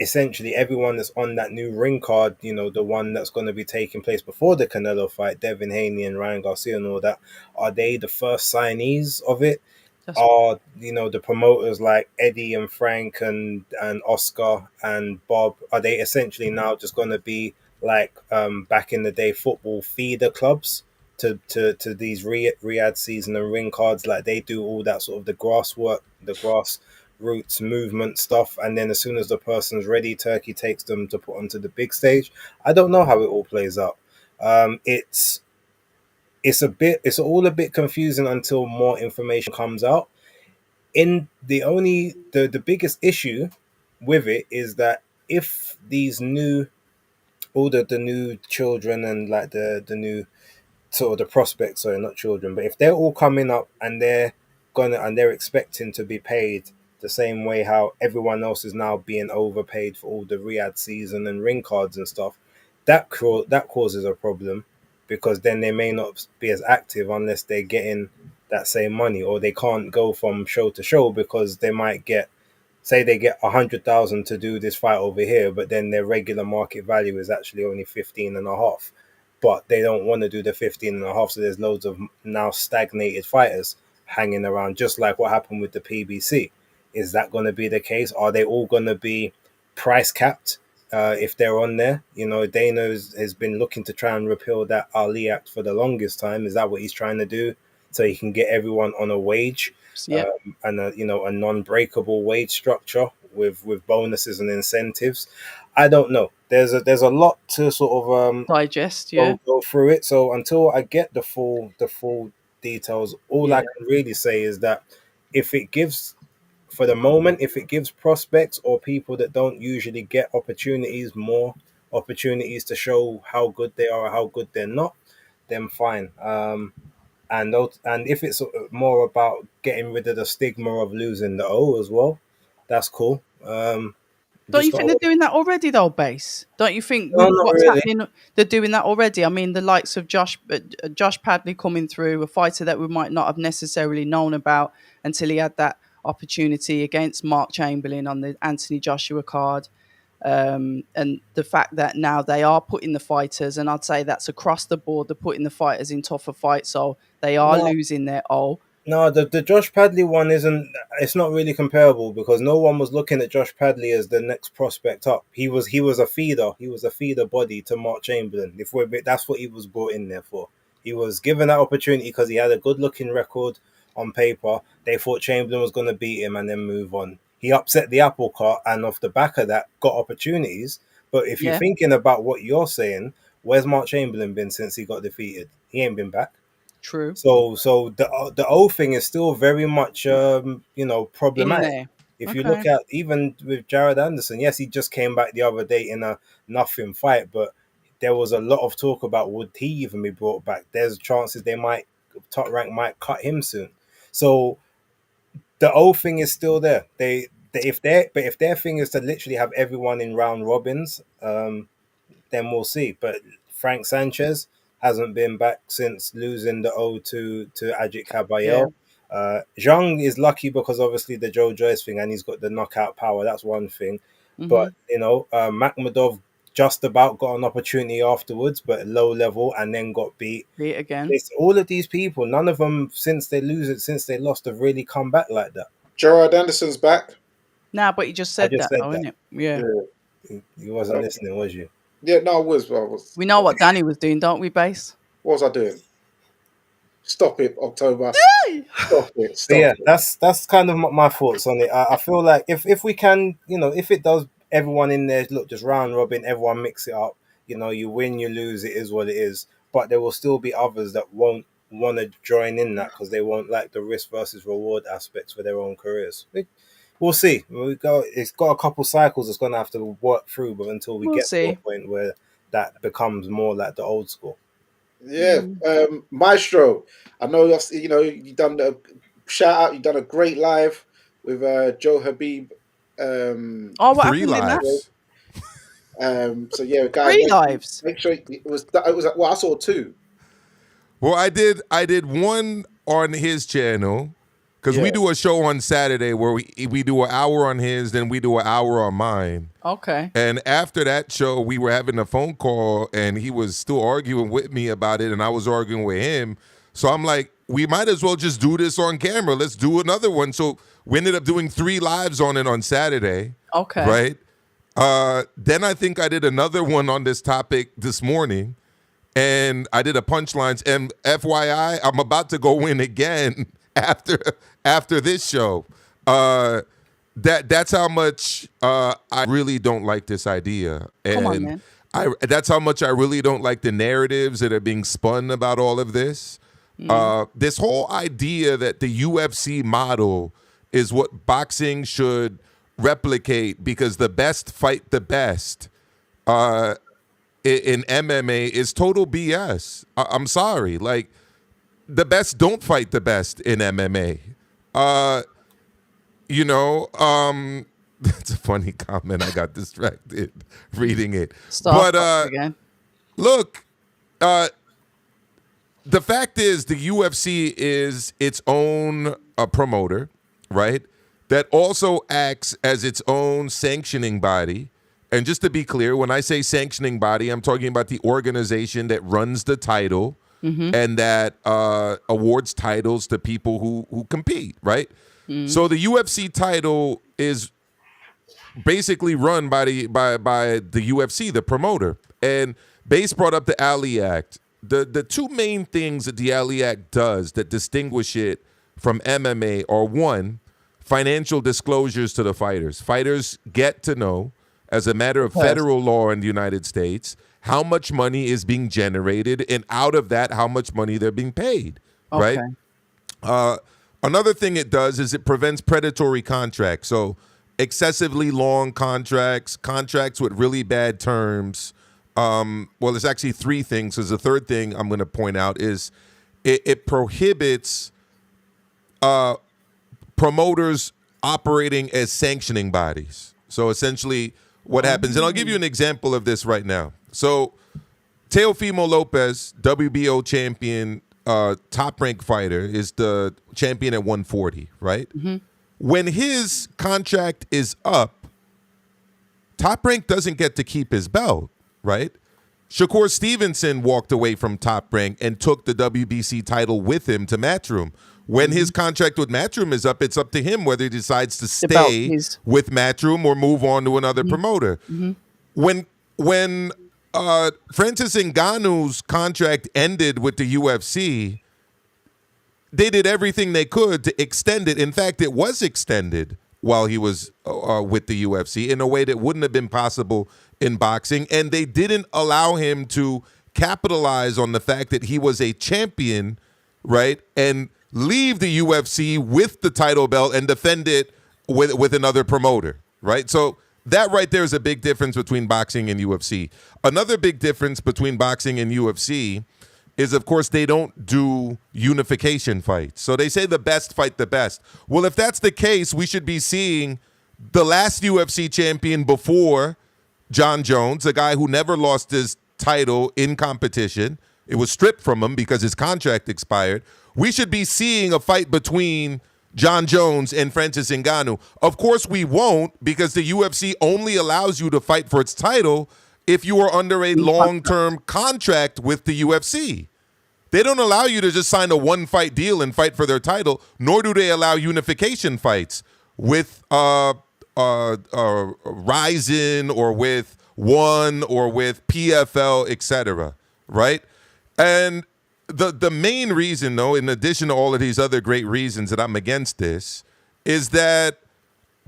essentially everyone that's on that new ring card, the one that's going to be taking place before the Canelo fight, Devin Haney and Ryan Garcia and all that, are they the first signees of it?
That's
Are the promoters like Eddie and Frank and Oscar and Bob, are they essentially now just going to be like back in the day football feeder clubs to these Riyadh season and ring cards? Like they do all that sort of the grass work, the grassroots movement stuff, and then as soon as the person's ready, Turkey takes them to put onto the big stage. I don't know how it all plays out. It's it's all a bit confusing until more information comes out. In the biggest issue with it is that if these new all the new children and like the new sort of the prospects, sorry, not children, but if they're all coming up and they're expecting to be paid the same way how everyone else is now being overpaid for all the Riyadh season and ring cards and stuff, that causes a problem, because then they may not be as active unless they're getting that same money, or they can't go from show to show because they might get, say they get 100,000 to do this fight over here, but then their regular market value is actually only 15 and a half. But they don't want to do the 15 and a half, so there's loads of now stagnated fighters hanging around, just like what happened with the PBC. Is that going to be the case? Are they all going to be price capped if they're on there? Dana has been looking to try and repeal that Ali Act for the longest time. Is that what he's trying to do? So he can get everyone on a wage,
yeah.
and a non-breakable wage structure with bonuses and incentives. I don't know. There's a lot to sort of
Digest, yeah.
go through it. So until I get the full details, all I
Yeah.
can really say is that if it gives, for the moment, if it gives prospects or people that don't usually get opportunities more opportunities to show how good they are or how good they're not, then fine. And if it's more about getting rid of the stigma of losing the O as well, that's cool.
Don't you
Just
think they're doing that already, though, Base? Don't you think
no,
with
not
what's
really.
happening, they're doing that already? I mean, the likes of Josh Padley coming through, a fighter that we might not have necessarily known about until he had that opportunity against Mark Chamberlain on the Anthony Joshua card. And the fact that now they are putting the fighters, and I'd say that's across the board, they're putting the fighters in tougher fights, so they are
No,
losing their O.
No, the Josh Padley one isn't. It's not really comparable because no one was looking at Josh Padley as the next prospect up. He was a feeder. He was a feeder body to Mark Chamberlain. That's what he was brought in there for. He was given that opportunity because he had a good looking record on paper. They thought Chamberlain was going to beat him and then move on. He upset the apple cart and off the back of that got opportunities. But if you're
Yeah,
thinking about what you're saying, where's Mark Chamberlain been since he got defeated? He ain't been back.
true.
So the O thing is still very much
In
problematic.
there.
If you
Okay.
look at even with Jared Anderson, yes, he just came back the other day in a nothing fight, but there was a lot of talk about would he even be brought back. There's chances they might top rank might cut him soon. So the O thing is still there. If their thing is to literally have everyone in round robins, then we'll see. But Frank Sanchez hasn't been back since losing the O to Ajit
Yeah.
Caballero. Zhang is lucky because obviously the Joe Joyce thing, and he's got the knockout power. That's one thing.
Hmm.
But Makhmudov just about got an opportunity afterwards, but low level, and then got beat.
Be it again.
It's all of these people. None of them since they lost have really come back like that.
Gerard Anderson's back.
Nah, but you just
I
said
just
that,
said
though,
that.
innit? Yeah.
Yeah.
You wasn't listening, was you?
Yeah, no, I was. I was.
We know what Danny was doing, don't we, Base?
What was I doing? Stop it, October. Stop it.
But
Stop
yeah,
it.
that's kind of my thoughts on it. I feel like if we can, if it does, everyone in there, look, just round robin, everyone mix it up. You win, you lose, it is what it is. But there will still be others that won't want to join in that because they won't like the risk versus reward aspects for their own careers. We'll see. It's got a couple cycles it's going to have to work through, but until we
We'll
get to a
see.
point where that becomes more like the old school.
Yeah, Maestro. I know that's you done a shout out. You done a great live with Joe Habib.
Oh, what
Three
happened in that?
lives.
So yeah, guys,
3 lives.
make sure it was well. I saw two.
Well, I did one on his channel because we
Yeah.
do a show on Saturday where we do an hour on his, then we do an hour on mine.
Okay.
And after that show, we were having a phone call, and he was still arguing with me about it, and I was arguing with him. So I'm like, we might as well just do this on camera. Let's do another one. So we ended up doing 3 lives on it on Saturday.
Okay.
Right? Then I think I did another one on this topic this morning, and I did a punchlines. And FYI, I'm about to go in again after this show. That's how much I really don't like this idea. And
Come on, man.
That's how much I really don't like the narratives that are being spun about all of this. This whole idea that the UFC model is what boxing should replicate because the best fight the best in MMA is total BS. I'm sorry. Like, the best don't fight the best in MMA. That's a funny comment. I got distracted reading it.
Start again.
Look, the fact is the UFC is its own promoter, right? That also acts as its own sanctioning body. And just to be clear, when I say sanctioning body, I'm talking about the organization that runs the title and that awards titles to people who compete, right? So the UFC title is basically run by the UFC, the promoter. And Base brought up the Ali Act. The 2 main things that the Ali Act does that distinguish it from MMA are, 1, financial disclosures to the fighters. Fighters get to know, as a matter of federal law in the United States, how much money is being generated, and out of that, how much money they're being paid, right? Another thing it does is it prevents predatory contracts. So excessively long contracts with really bad terms. Well, there's actually 3 things. Because the third thing I'm going to point out is it prohibits promoters operating as sanctioning bodies. So essentially what happens, and I'll give you an example of this right now. So Teofimo Lopez, WBO champion, top-ranked fighter, is the champion at 140, right? When his contract is up, Top Rank doesn't get to keep his belt, right? Shakur Stevenson walked away from Top Rank and took the WBC title with him to Matchroom. When his contract with Matchroom is up, it's up to him whether he decides to stay with Matchroom or move on to another promoter. When Francis Ngannou's contract ended with the UFC, they did everything they could to extend it. In fact, it was extended while he was with the UFC in a way that wouldn't have been possible in boxing. And they didn't allow him to capitalize on the fact that he was a champion, right? And leave the UFC with the title belt and defend it with another promoter, right? So that right there is a big difference between boxing and UFC. Another big difference between boxing and UFC is, of course, they don't do unification fights. So they say the best fight the best. Well, if that's the case, we should be seeing the last UFC champion before John Jones, a guy who never lost his title in competition. It was stripped from him because his contract expired. We should be seeing a fight between John Jones and Francis Ngannou. Of course we won't, because the UFC only allows you to fight for its title if you are under a long-term contract with the UFC. They don't allow you to just sign a one-fight deal and fight for their title, nor do they allow unification fights with Ryzen or with One or with PFL, etc., right? And the main reason, though, in addition to all of these other great reasons that I'm against this, is that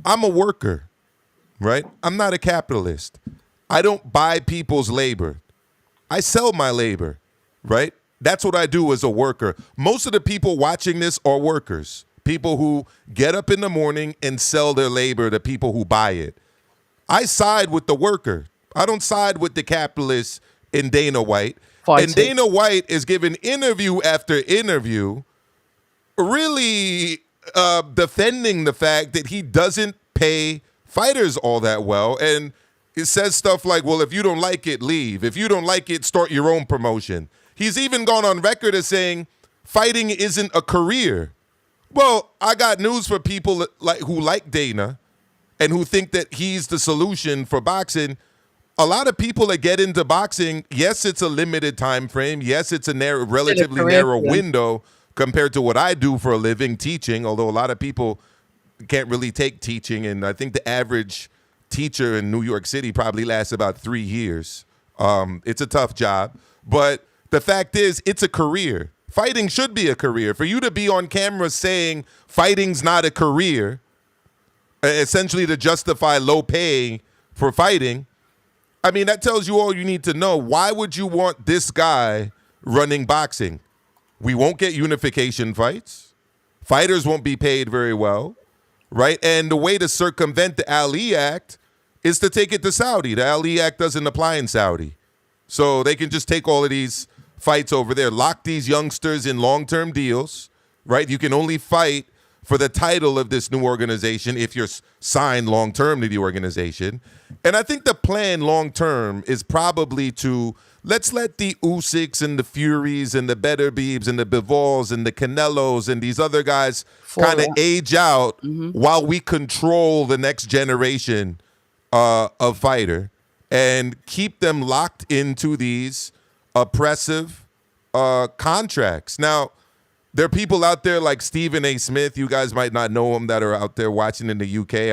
I'm a worker, right? I'm not a capitalist. I don't buy people's labor. I sell my labor, right? That's what I do as a worker. Most of the people watching this are workers, people who get up in the morning and sell their labor to people who buy it. I side with the worker. I don't side with the capitalist in Dana White. And Dana White is giving interview after interview really defending the fact that he doesn't pay fighters all that well. And it says stuff like, well, if you don't like it, leave. If you don't like it, start your own promotion. He's even gone on record as saying fighting isn't a career. Well, I got news for people who like Dana and who think that he's the solution for boxing. A lot of people that get into boxing, yes, it's a limited time frame. Yes, it's a
Still a
relatively
career
narrow
for them.
window compared to what I do for a living, teaching. Although a lot of people can't really take teaching, and I think the average teacher in New York City probably lasts about 3 years. It's a tough job, but the fact is, it's a career. Fighting should be a career. For you to be on camera saying fighting's not a career, essentially to justify low pay for fighting, I mean, that tells you all you need to know. Why would you want this guy running boxing? We won't get unification fights. Fighters won't be paid very well, right? And the way to circumvent the Ali Act is to take it to Saudi. The Ali Act doesn't apply in Saudi. So they can just take all of these fights over there, lock these youngsters in long-term deals, right? You can only fight for the title of this new organization if you're signed long-term to the organization. And I think the plan long-term is probably to let's let the Usyks and the Furies and the Better Beebs and the Bivals and the Canelos and these other guys
For
kind of
that.
age out while we control the next generation of fighter and keep them locked into these oppressive contracts. Now, there are people out there like Stephen A. Smith. You guys might not know him that are out there watching in the UK.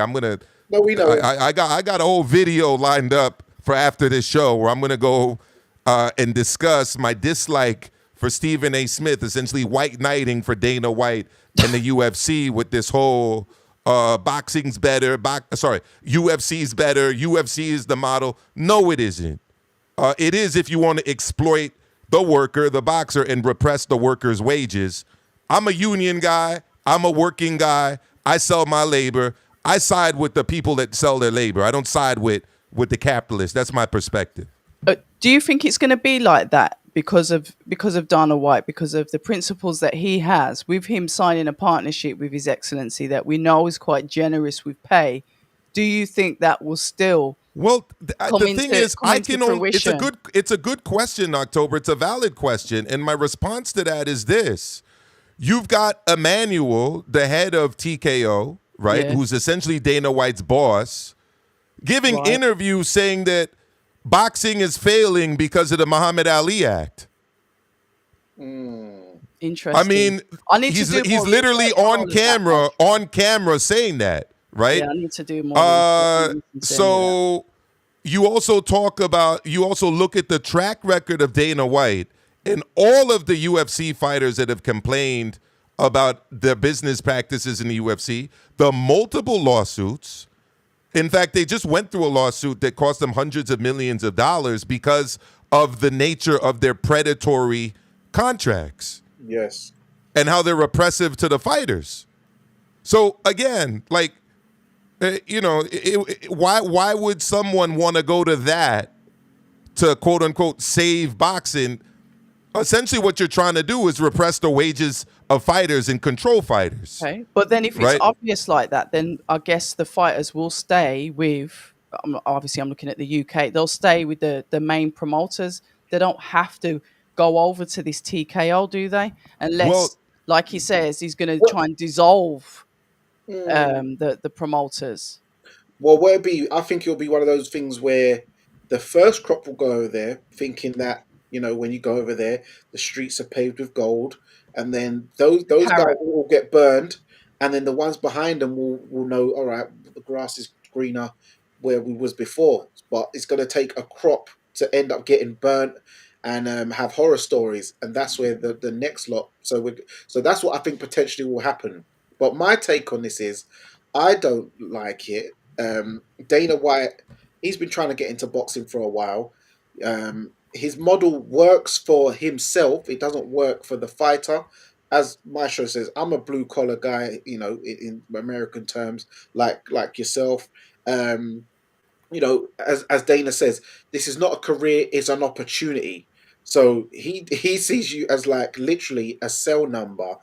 No, we know.
I got a whole video lined up for after this show where I'm gonna go and discuss my dislike for Stephen A. Smith, essentially white knighting for Dana White and the UFC with this whole boxing's better. UFC's better. UFC is the model. No, it isn't. It is if you want to exploit the worker, the boxer, and repress the worker's wages. I'm a union guy. I'm a working guy. I sell my labor. I side with the people that sell their labor. I don't side with the capitalists. That's my perspective.
Do you think it's going to be like that because of Dana White, because of the principles that he has, with him signing a partnership with His Excellency that we know is quite generous with pay? Do you think that will still
Well, the thing is,
come into fruition?
it's a good question, October. It's a valid question, and my response to that is this: you've got Emmanuel, the head of TKO, right,
Yeah.
who's essentially Dana White's boss, giving
Right.
interviews saying that boxing is failing because of the Muhammad Ali Act.
Interesting.
I mean,
I need to
he's
do more
literally
research all of that.
on camera saying that, right?
Yeah, I need to do more research.
So you also look at the track record of Dana White and all of the UFC fighters that have complained about their business practices in the UFC, the multiple lawsuits. In fact, they just went through a lawsuit that cost them hundreds of millions of dollars because of the nature of their predatory contracts
Yes.
and how they're oppressive to the fighters. So again, like, why would someone want to go to that to quote unquote save boxing? Essentially, what you're trying to do is repress the wages of fighters and control fighters.
Okay, but then if it's
Right.
obvious like that, then I guess the fighters will stay with. Obviously, I'm looking at the UK. They'll stay with the main promoters. They don't have to go over to this TKO, do they?
Well,
Unless, like he says, he's going to
What?
try and dissolve
Mm.
the promoters.
Well, where it be? I think it'll be one of those things where the first crop will go over there, thinking that when you go over there, the streets are paved with gold, and then those guys
Carrot.
will all get burned, and then the ones behind them will know. All right, the grass is greener where we was before, but it's going to take a crop to end up getting burnt and have horror stories, and that's where the next lot. So that's what I think potentially will happen. But my take on this is, I don't like it. Dana White, he's been trying to get into boxing for a while. His model works for himself. It doesn't work for the fighter. As Maestro says, I'm a blue collar guy, in American terms, like yourself. Um, as Dana says, this is not a career; it's an opportunity. So he sees you as like literally a cell number.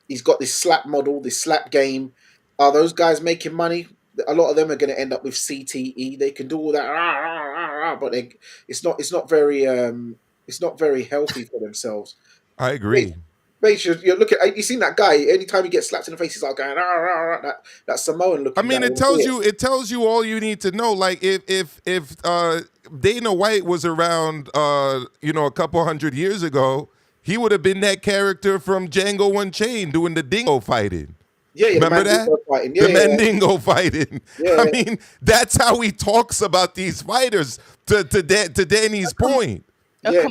He's got this slap model, this slap game. Are those guys making money? A lot of them are going to end up with CTE. They can do all that, but it's not very healthy for themselves.
I
Wait,
agree.
Basically, you're looking. You seen that guy? Anytime he gets slapped in the face, he's like going, "Ah, ah, ah," that Samoan
I
looking guy.
mean, it tells you all you need to know. Like if Dana White was around, a couple hundred years ago, he would have been that character from Django Unchained doing the dingo fighting.
Yeah, the
Remember
man
that?
fighting.
The
Yeah,
Mandingo fighting.
yeah,
I
yeah.
mean, that's how he talks about these fighters. To Danny's point.
Yeah.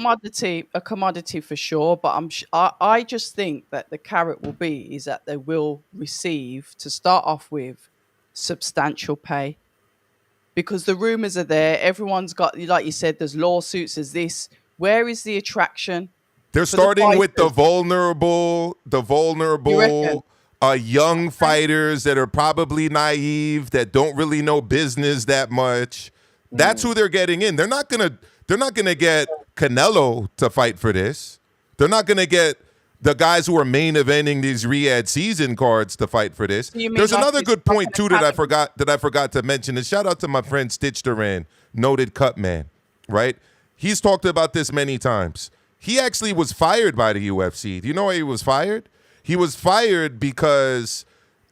A commodity for sure. But I just think that the carrot will be is that they will receive, to start off with, substantial pay, because the rumors are there. Everyone's got, like you said, there's lawsuits. There's this. Where is the attraction
They're
for the
starting with the
fighters? You reckon?
young fighters that are probably naive, that don't really know business that much. That's who they're getting in. They're not gonna get Canelo to fight for this. They're not gonna get the guys who are main eventing these Riyadh season cards to fight for this.
So you mean
There's
like
another
it's
good
not
point
an
too that I
academy?
forgot to mention. And shout out to my friend Stitch Duran, noted cut man, right? He's talked about this many times. He actually was fired by the UFC. Do you know why he was fired? He was fired because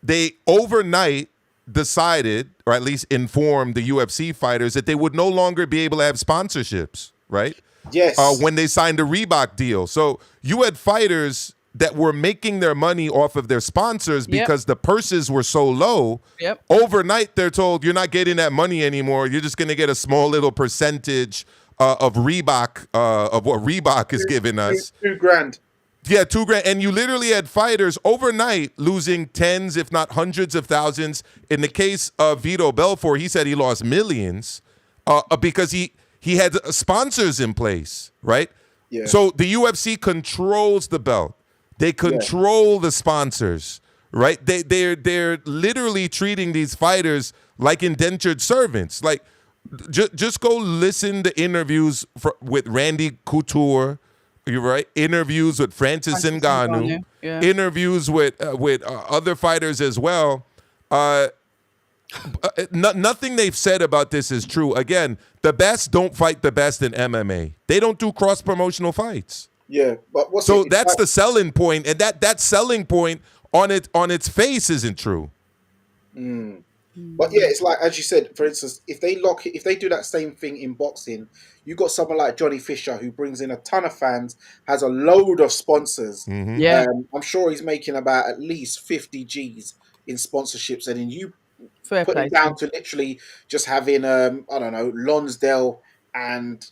they overnight decided, or at least informed the UFC fighters, that they would no longer be able to have sponsorships, right?
Yes.
When they signed a Reebok deal. So you had fighters that were making their money off of their sponsors
Yep.
because the purses were so low.
Yep.
Overnight, they're told you're not getting that money anymore. You're just going to get a small little percentage of Reebok, of what Reebok is giving us.
$2,000.
Yeah, $2,000. And you literally had fighters overnight losing tens, if not hundreds of thousands. In the case of Vito Belfort, he said he lost millions because he had sponsors in place, right?
Yeah.
So the UFC controls the belt. They control the sponsors, right? They're literally treating these fighters like indentured servants. Like, just go listen to interviews with Randy Couture. You're right. Interviews with Francis Ngannou.
Yeah.
Interviews with other fighters as well. Nothing they've said about this is true. Again, the best don't fight the best in MMA. They don't do cross promotional fights.
Yeah, but
That's the selling point, and that selling point on its face isn't true.
But yeah, it's like, as you said, for instance, if they do that same thing in boxing, you got someone like Johnny Fisher who brings in a ton of fans, has a load of sponsors.
Yeah.
I'm sure he's making about at least 50 G's in sponsorships, and then you
Fair
put
play.
it down to literally just having I don't know, Lonsdale and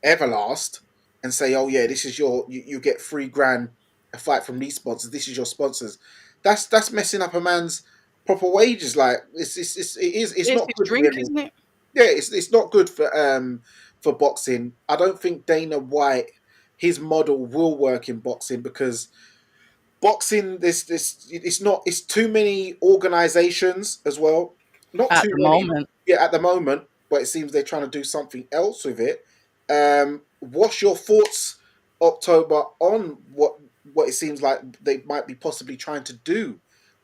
Everlast, and say, oh yeah, this is you get $3,000 a fight from these sponsors. This is your sponsors. That's messing up a man's proper wages. Like it's not good.
Drink,
Really.
isn't it?
Yeah, it's not good for boxing. I don't think Dana White, his model will work in boxing, because boxing, it's too many organizations as well. Not
At
too
the
many.
moment.
Yeah, at the moment, but it seems they're trying to do something else with it. What's your thoughts, October, on what it seems like they might be possibly trying to do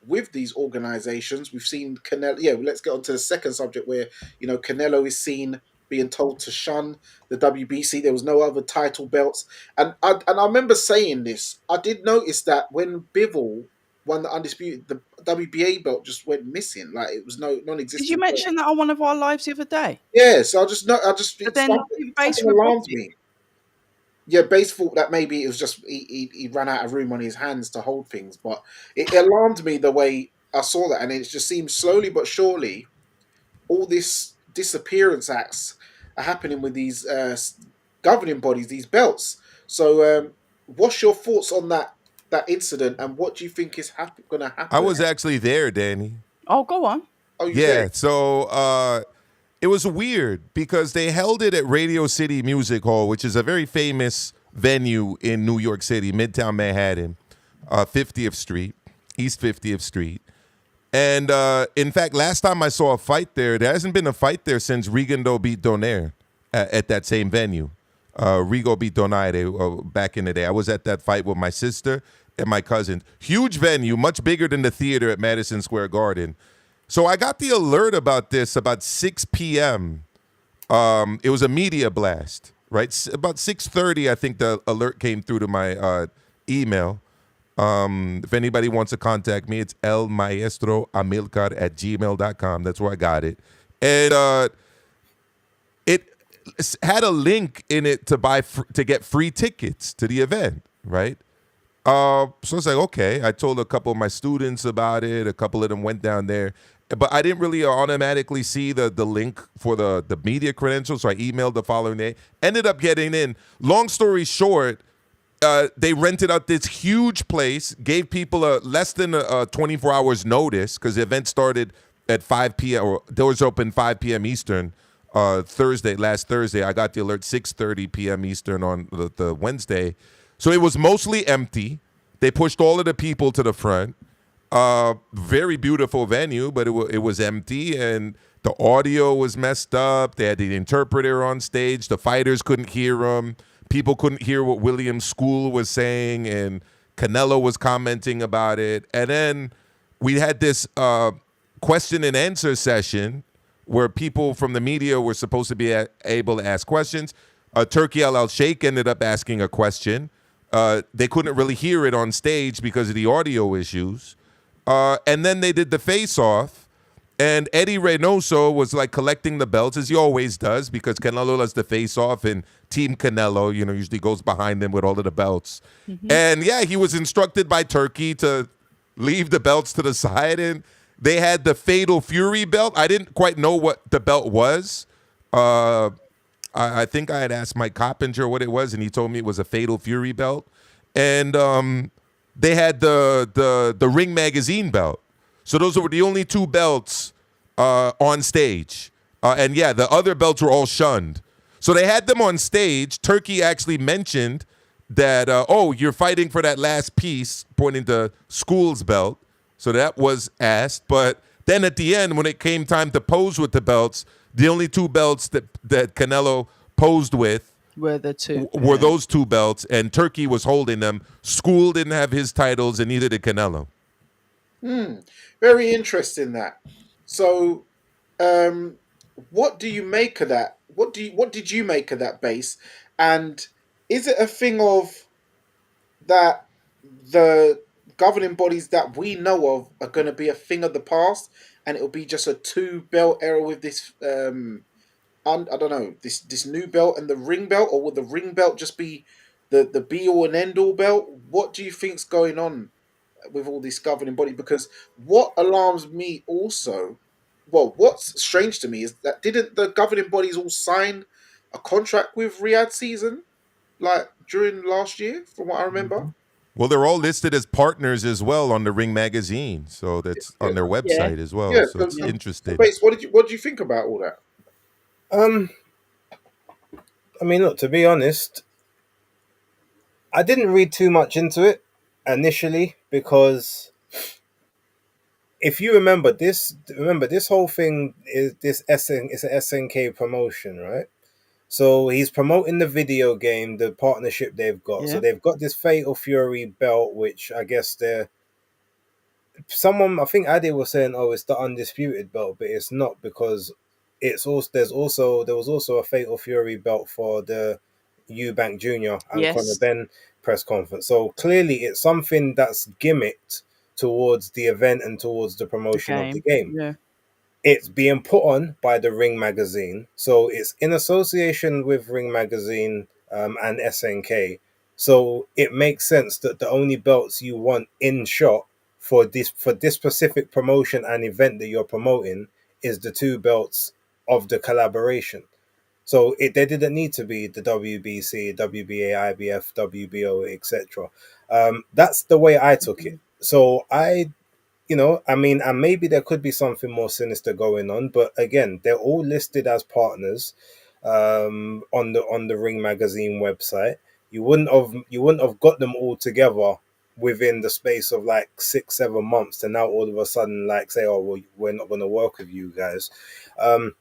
with these organizations? We've seen Canelo. Yeah, let's get on to the second subject, where Canelo is seen being told to shun the WBC. There was no other title belts, and I remember saying this. I did notice that when Bivol won the undisputed, the WBA belt just went missing. Like, it was non-existent.
Did you mention that on one of our lives the other day?
Yeah, so
But then Base
something alarmed
reported.
me. Yeah, Base thought that maybe it was just he ran out of room on his hands to hold things, but it alarmed me the way I saw that, and it just seems slowly but surely all this disappearance acts are happening with these governing bodies, these belts. So, what's your thoughts on that incident, and what do you think is going to happen?
I was actually there, Danny.
Oh, go on.
Oh, you
Yeah,
said?
so it was weird because they held it at Radio City Music Hall, which is a very famous venue in New York City, Midtown Manhattan, 50th Street, East 50th Street. And in fact, last time I saw a fight there hasn't been a fight there since Rigondeaux beat Donaire at that same venue. Rigo beat Donaire back in the day. I was at that fight with my sister and my cousin. Huge venue, much bigger than the theater at Madison Square Garden. So I got the alert about this about 6 p.m. It was a media blast, right? About 6:30, I think the alert came through to my email. If anybody wants to contact me, it's elmaestroamilcar@gmail.com. That's where I got it. And it had a link in it to to get free tickets to the event, right? So it's like, okay. I told a couple of my students about it. A couple of them went down there, but I didn't really automatically see the link for the media credentials. So I emailed the following day. Ended up getting in. Long story short, they rented out this huge place, gave people a less than a 24 hours notice because the event started at 5 p.m. or doors open 5 p.m. Eastern. Last Thursday, I got the alert 6:30 p.m. Eastern on the Wednesday. So it was mostly empty. They pushed all of the people to the front. Very beautiful venue, but it was empty, and the audio was messed up. They had the interpreter on stage. The fighters couldn't hear them. People couldn't hear what William School was saying, and Canelo was commenting about it. And then we had this question and answer session where people from the media were supposed to be able to ask questions. Turkey Al Sheikh ended up asking a question. They couldn't really hear it on stage because of the audio issues. And then they did the face-off, and Eddie Reynoso was like collecting the belts, as he always does, because Canelo does the face-off, and Team Canelo, usually goes behind him with all of the belts. And yeah, he was instructed by Turkey to leave the belts to the side, and they had the Fatal Fury belt. I didn't quite know what the belt was. I think I had asked Mike Coppinger what it was, and he told me it was a Fatal Fury belt. And they had the Ring Magazine belt. So those were the only two belts on stage. And yeah, the other belts were all shunned. So they had them on stage. Turkey actually mentioned that, you're fighting for that last piece, pointing to School's belt. So that was asked. But then at the end, when it came time to pose with the belts, the only two belts that Canelo posed with
Were the two.
were those two belts, and Turkey was holding them. School didn't have his titles, and neither did Canelo.
Very interesting that. So, what do you make of that? What did you make of that base? And is it a thing of that the governing bodies that we know of are going to be a thing of the past, and it'll be just a two belt era with this? I don't know, this new belt and the ring belt, or will the ring belt just be the be all and end all belt? What do you think's going on with all this governing body? Because what alarms me also, well, what's strange to me is that didn't the governing bodies all sign a contract with Riyadh season like during last year, from what I remember?
Well, they're all listed as partners as well on the Ring magazine, so that's
Yeah,
on their
Yeah.
website as well.
yeah.
So
So,
it's
so, so
interesting.
base, what do you think about all that?
Um, I mean, look, to be honest, I didn't read too much into it initially because if you remember this whole thing is this SN it's a SNK promotion, right? So he's promoting the video game, the partnership they've got. So
Yeah.
they've got this Fatal Fury belt, which I guess they're someone. I think Adi was saying, "Oh, it's the undisputed belt," but it's not because it's also there was also a Fatal Fury belt for the Eubank Junior and Conor
Yes.
Ben press conference. So clearly, it's something that's gimmicked towards the event and towards the
The
promotion of the
game.
game.
Yeah.
It's being put on by the Ring magazine, so it's in association with Ring magazine and SNK. So it makes sense that the only belts you want in shot for this specific promotion and event that you're promoting is the two belts of the collaboration. So they didn't need to be the WBC, WBA, IBF, WBO, etc. That's the way I took it. So I mean, and maybe there could be something more sinister going on, but again, they're all listed as partners on the Ring magazine website. You wouldn't have got them all together within the space of like 6-7 months to now all of a sudden like say, oh well, we're not going to work with you guys. Um,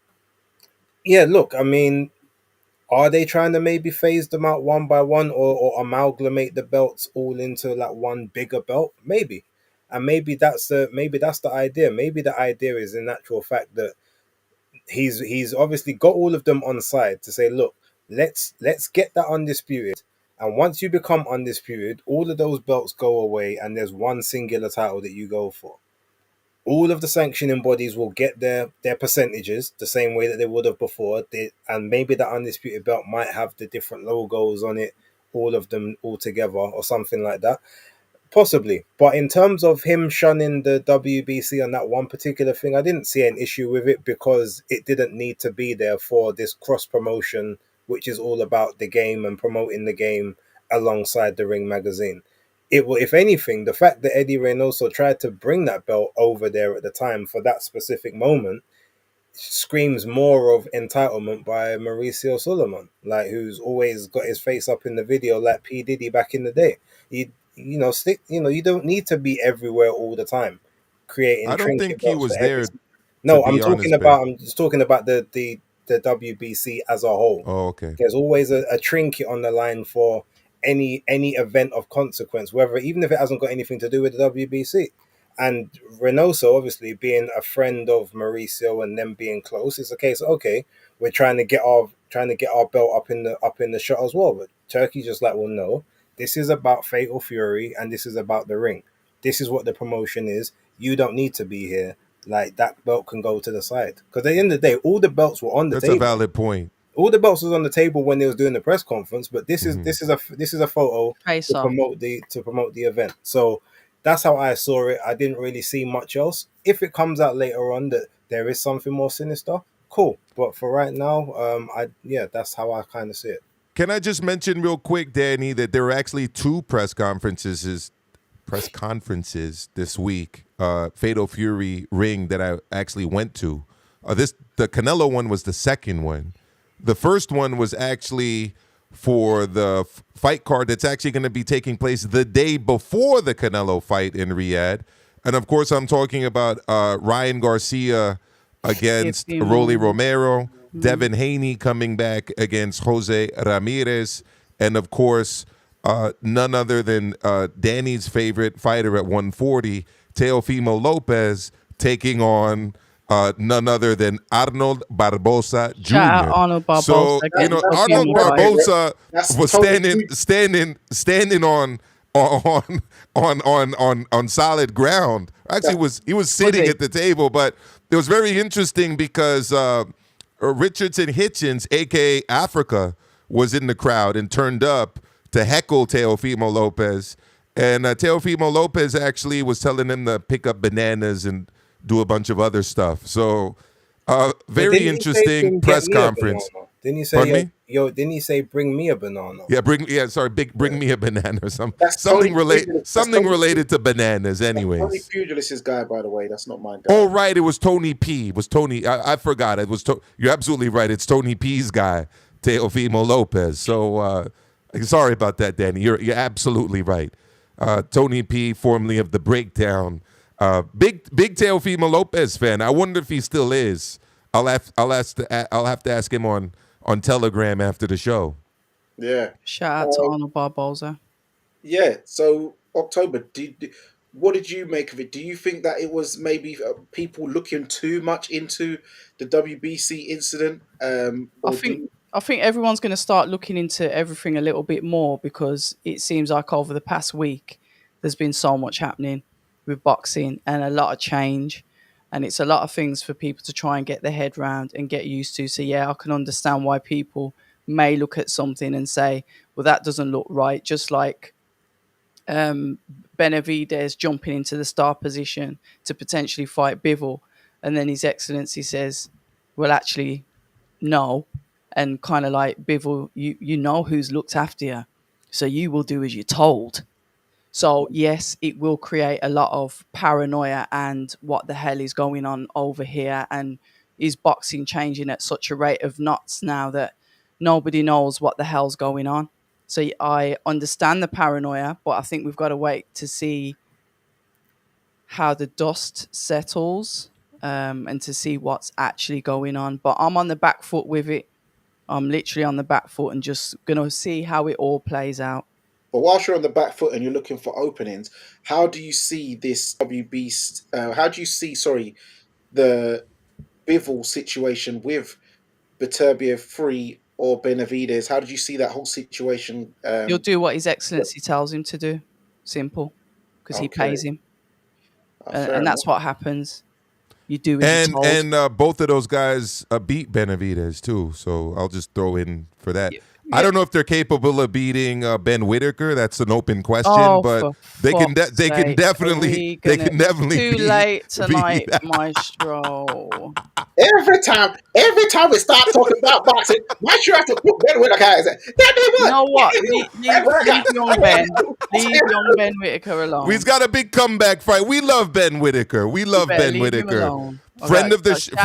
yeah, look, I mean, are they trying to maybe phase them out one by one, or amalgamate the belts all into like one bigger belt? Maybe, and maybe that's the idea. Maybe the idea is in actual fact that he's obviously got all of them on side to say, look, let's get that undisputed, And once you become undisputed, all of those belts go away, and there's one singular title that you go for. All of the sanctioning bodies will get their percentages the same way that they would have before. And maybe the undisputed belt might have the different logos on it, all of them all together, or something like that. Possibly. But in terms of him shunning the WBC on that one particular thing, I didn't see an issue with it because it didn't need to be there for this cross promotion, which is all about the game and promoting the game alongside the Ring magazine. It will, if anything, the fact that Eddie Reynoso tried to bring that belt over there at the time for that specific moment screams more of entitlement by Mauricio Suleiman, like who's always got his face up in the video like P Diddy back in the day. Stick. You don't need to be everywhere all the time, creating
I don't
trinket
think he
belts for
was
every.
there, to
No,
be honest, Ben.
I'm just talking about the WBC as a whole.
Oh, okay.
There's always a trinket on the line for any event of consequence, whether even if it hasn't got anything to do with the WBC. And Reynoso, obviously being a friend of Mauricio and them being close, it's a case. Okay, we're trying to get our belt up in the shot as well. But Turkey's just like, well, no, this is about Fatal Fury and this is about the ring. This is what the promotion is. You don't need to be here. Like that belt can go to the side because at the end of the day, all the belts were on the
That's a
table.
valid point.
All the belts was on the table when they was doing the press conference, but this is
Mhm.
this is a photo
Face
to
off.
promote the event. So that's how I saw it. I didn't really see much else. If it comes out later on that there is something more sinister, cool. But for right now, that's how I kind of see it.
Can I just mention real quick, Danny, that there were actually two press conferences this week. Fatal Fury ring that I actually went to. The Canelo one was the second one. The first one was actually for the fight card that's actually going to be taking place the day before the Canelo fight in Riyadh. And of course, I'm talking about Ryan Garcia against
If you
Rolly
know.
Romero, Devin Haney coming back against Jose Ramirez, and of course, none other than Danny's favorite fighter at 140, Teofimo Lopez, taking on none other than Arnold Barbosa Jr.
Shout out Arnold Barbosa.
So
getting
That's
Arnold
fucking right.
Barbosa
That's
was
totally
standing on solid ground. Actually, he was sitting
he?
at the table, but it was very interesting because Richardson Hitchens, aka Africa, was in the crowd and turned up to heckle Teofimo Lopez. And Teofimo Lopez actually was telling him to pick up bananas and do a bunch of other stuff. So, very
Didn't he say to
interesting
him,
press
"Get me a
conference.
banana"? Didn't he say,
Pardon me?
yo? Didn't he say, "Bring me a banana"?
Yeah, bring me a banana or something.
that's Tony Pugilis. That's
Something
Tony
related to bananas,
Tony
anyways.
Pugilis' guy, by the way. That's not my guy.
Oh, right, it was Tony P. It was Tony. I forgot. It was. You're absolutely right. It's Tony P's guy, Teofimo Lopez. So sorry about that, Danny. You're absolutely right. Tony P, formerly of the Breakdown, big Teofimo Lopez fan. I wonder if he still is. I'll have to ask him on Telegram after the show.
Yeah.
Shout out to Arnold Barbosa.
Yeah. So October. What did you make of it? Do you think that it was maybe people looking too much into the WBC incident?
I think everyone's going to start looking into everything a little bit more because it seems like over the past week there's been so much happening with boxing and a lot of change, and it's a lot of things for people to try and get their head round and get used to. So yeah, I can understand why people may look at something and say, well, that doesn't look right. Just like Benavidez jumping into the star position to potentially fight Bivol, and then His Excellency says, well, actually, no. And kind of like, Bivol, you know who's looked after you, so you will do as you're told. So yes, it will create a lot of paranoia and what the hell is going on over here, and is boxing changing at such a rate of knots now that nobody knows what the hell's going on. So I understand the paranoia, but I think we've got to wait to see how the dust settles, and to see what's actually going on. But I'm on the back foot with it. I'm literally on the back foot and just going to see how it all plays out.
But whilst you're on the back foot and you're looking for openings, how do you see this WB? How do you see, the Bivol situation with Beterbiev free or Benavides? How did you see that whole situation?
He'll do what His Excellency tells him to do. Simple, because he
Okay,
pays him,
fair
and that's
enough.
what happens. You do as you're
And
told.
and both of those guys beat Benavidez too. So I'll just throw in for that. I
Yeah.
don't know if they're capable of beating Ben Whitaker. That's an open question,
Oh,
but
for
they can
fuck's
they can
sake! Are
definitely
we
they
gonna?
can
It's
definitely
too
beat
late
beat.
tonight, Maestro.
Every time we start talking about boxing, why should I have to put Ben Whitaker? That did
You
what?
know what? Leave young Ben. Leave
Ben
young Ben Whitaker
We've
alone.
got a big comeback fight. We love Ben Whitaker. We
You
love
better
Ben
leave him
Whitaker.
alone. I
Friend
got,
of the
shout out,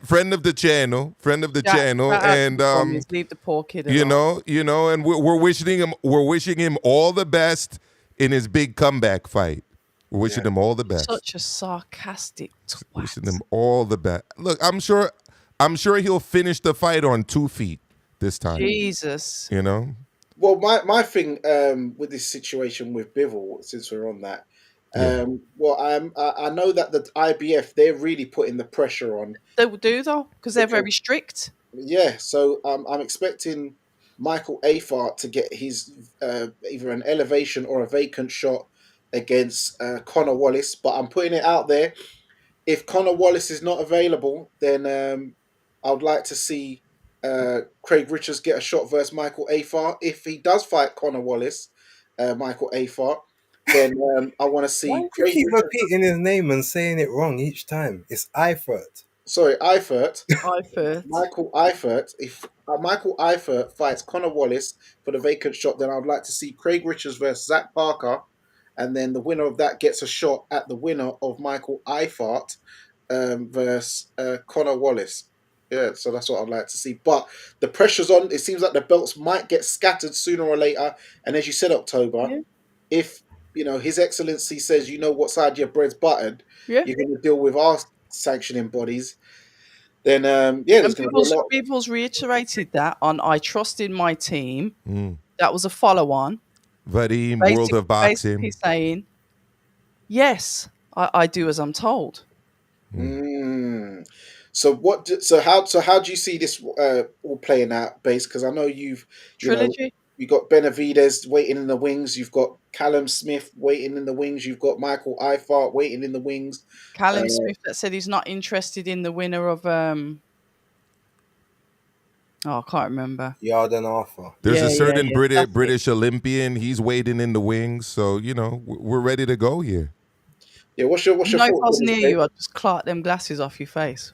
friend of the channel,
shout out to
and
the Gommies. Leave the poor kid
you
alone.
know, and we're wishing him all the best in his big comeback fight. We're wishing him all the best.
Such a sarcastic
Wishing
twat.
him all the best. Look, I'm sure he'll finish the fight on 2 feet this time.
Jesus.
You know?
Well, my thing with this situation with Bivol, since we're on that,
Yeah.
well, I know that the IBF, they're really putting the pressure on.
They will do though, because they're
Because
very strict.
yeah, so I'm expecting Michael Afart to get his either an elevation or a vacant shot against Connor Wallace. But I'm putting it out there. If Connor Wallace is not available, then I would like to see Craig Richards get a shot versus Michael Afart. If he does fight Connor Wallace, Michael Afart, then I want to
Why
see
do you
Craig
keep
Richards.
repeating his name and saying it wrong each time? It's Eifert.
Sorry, Eifert.
I first.
Michael Eifert. If Michael Eifert fights Connor Wallace for the vacant shot, then I would like to see Craig Richards versus Zach Parker, and then the winner of that gets a shot at the winner of Michael Eifert versus Connor Wallace. Yeah, so that's what I'd like to see. But the pressure's on. It seems like the belts might get scattered sooner or later. And as you said, October,
Yeah.
if His Excellency says you know what side your bread's buttered,
Yeah.
you're going to deal with our sanctioning bodies. Then yeah, there's
And
going to be a lot.
People's reiterated that on I Trust in My Team.
Mm.
That was a follow on.
Vadim, World of
Basically
Boxing.
saying, yes, I do as I'm told.
Mm. So what? So how do you see this all playing out, base? Because I know you
Trilogy.
got Benavides waiting in the wings. You've got Callum Smith waiting in the wings. You've got Michael Eifart waiting in the wings.
Callum Smith that said he's not interested in the winner of I can't remember.
Yarden Arthur.
There's a certain
That's it.
British Olympian. He's waiting in the wings. So, we're ready to go here.
Yeah, what's your
You know, if I
thoughts
was
on this,
near
Dave?
you, I'd just clark them glasses off your face.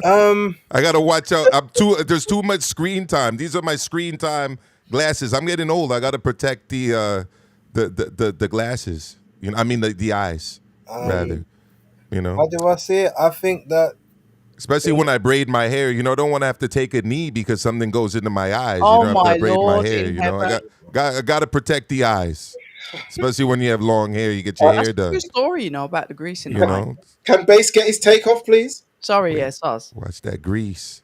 I gotta watch out. There's too much screen time. These are my screen time glasses. I'm getting old. I gotta protect the glasses. I mean the eyes rather.
How do I say it? I think that
Especially when I braid my hair. I don't want to have to take a knee because something goes into my eyes.
Oh
After I
my
braid my
Lord
hair.
in
I
heaven.
got to protect the eyes. Especially when you have long hair, you get your
That's
hair
a
done.
true story, about the grease in
You
the eye.
know,
Can Base get his take off, please?
Sorry, yes, us.
watch that grease.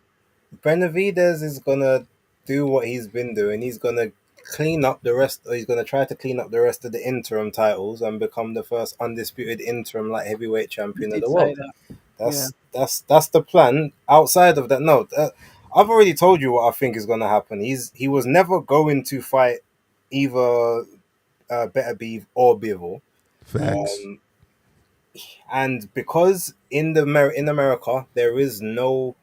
Benavides is gonna do what he's been doing. He's gonna clean up the rest. Or he's gonna try to clean up the rest of the interim titles and become the first undisputed interim light heavyweight champion of
Did
the
say
world.
that.
That's the plan. Outside of that, no, I've already told you what I think is gonna happen. He was never going to fight either Better Beef or Bivol.
Facts.
And because in America there's no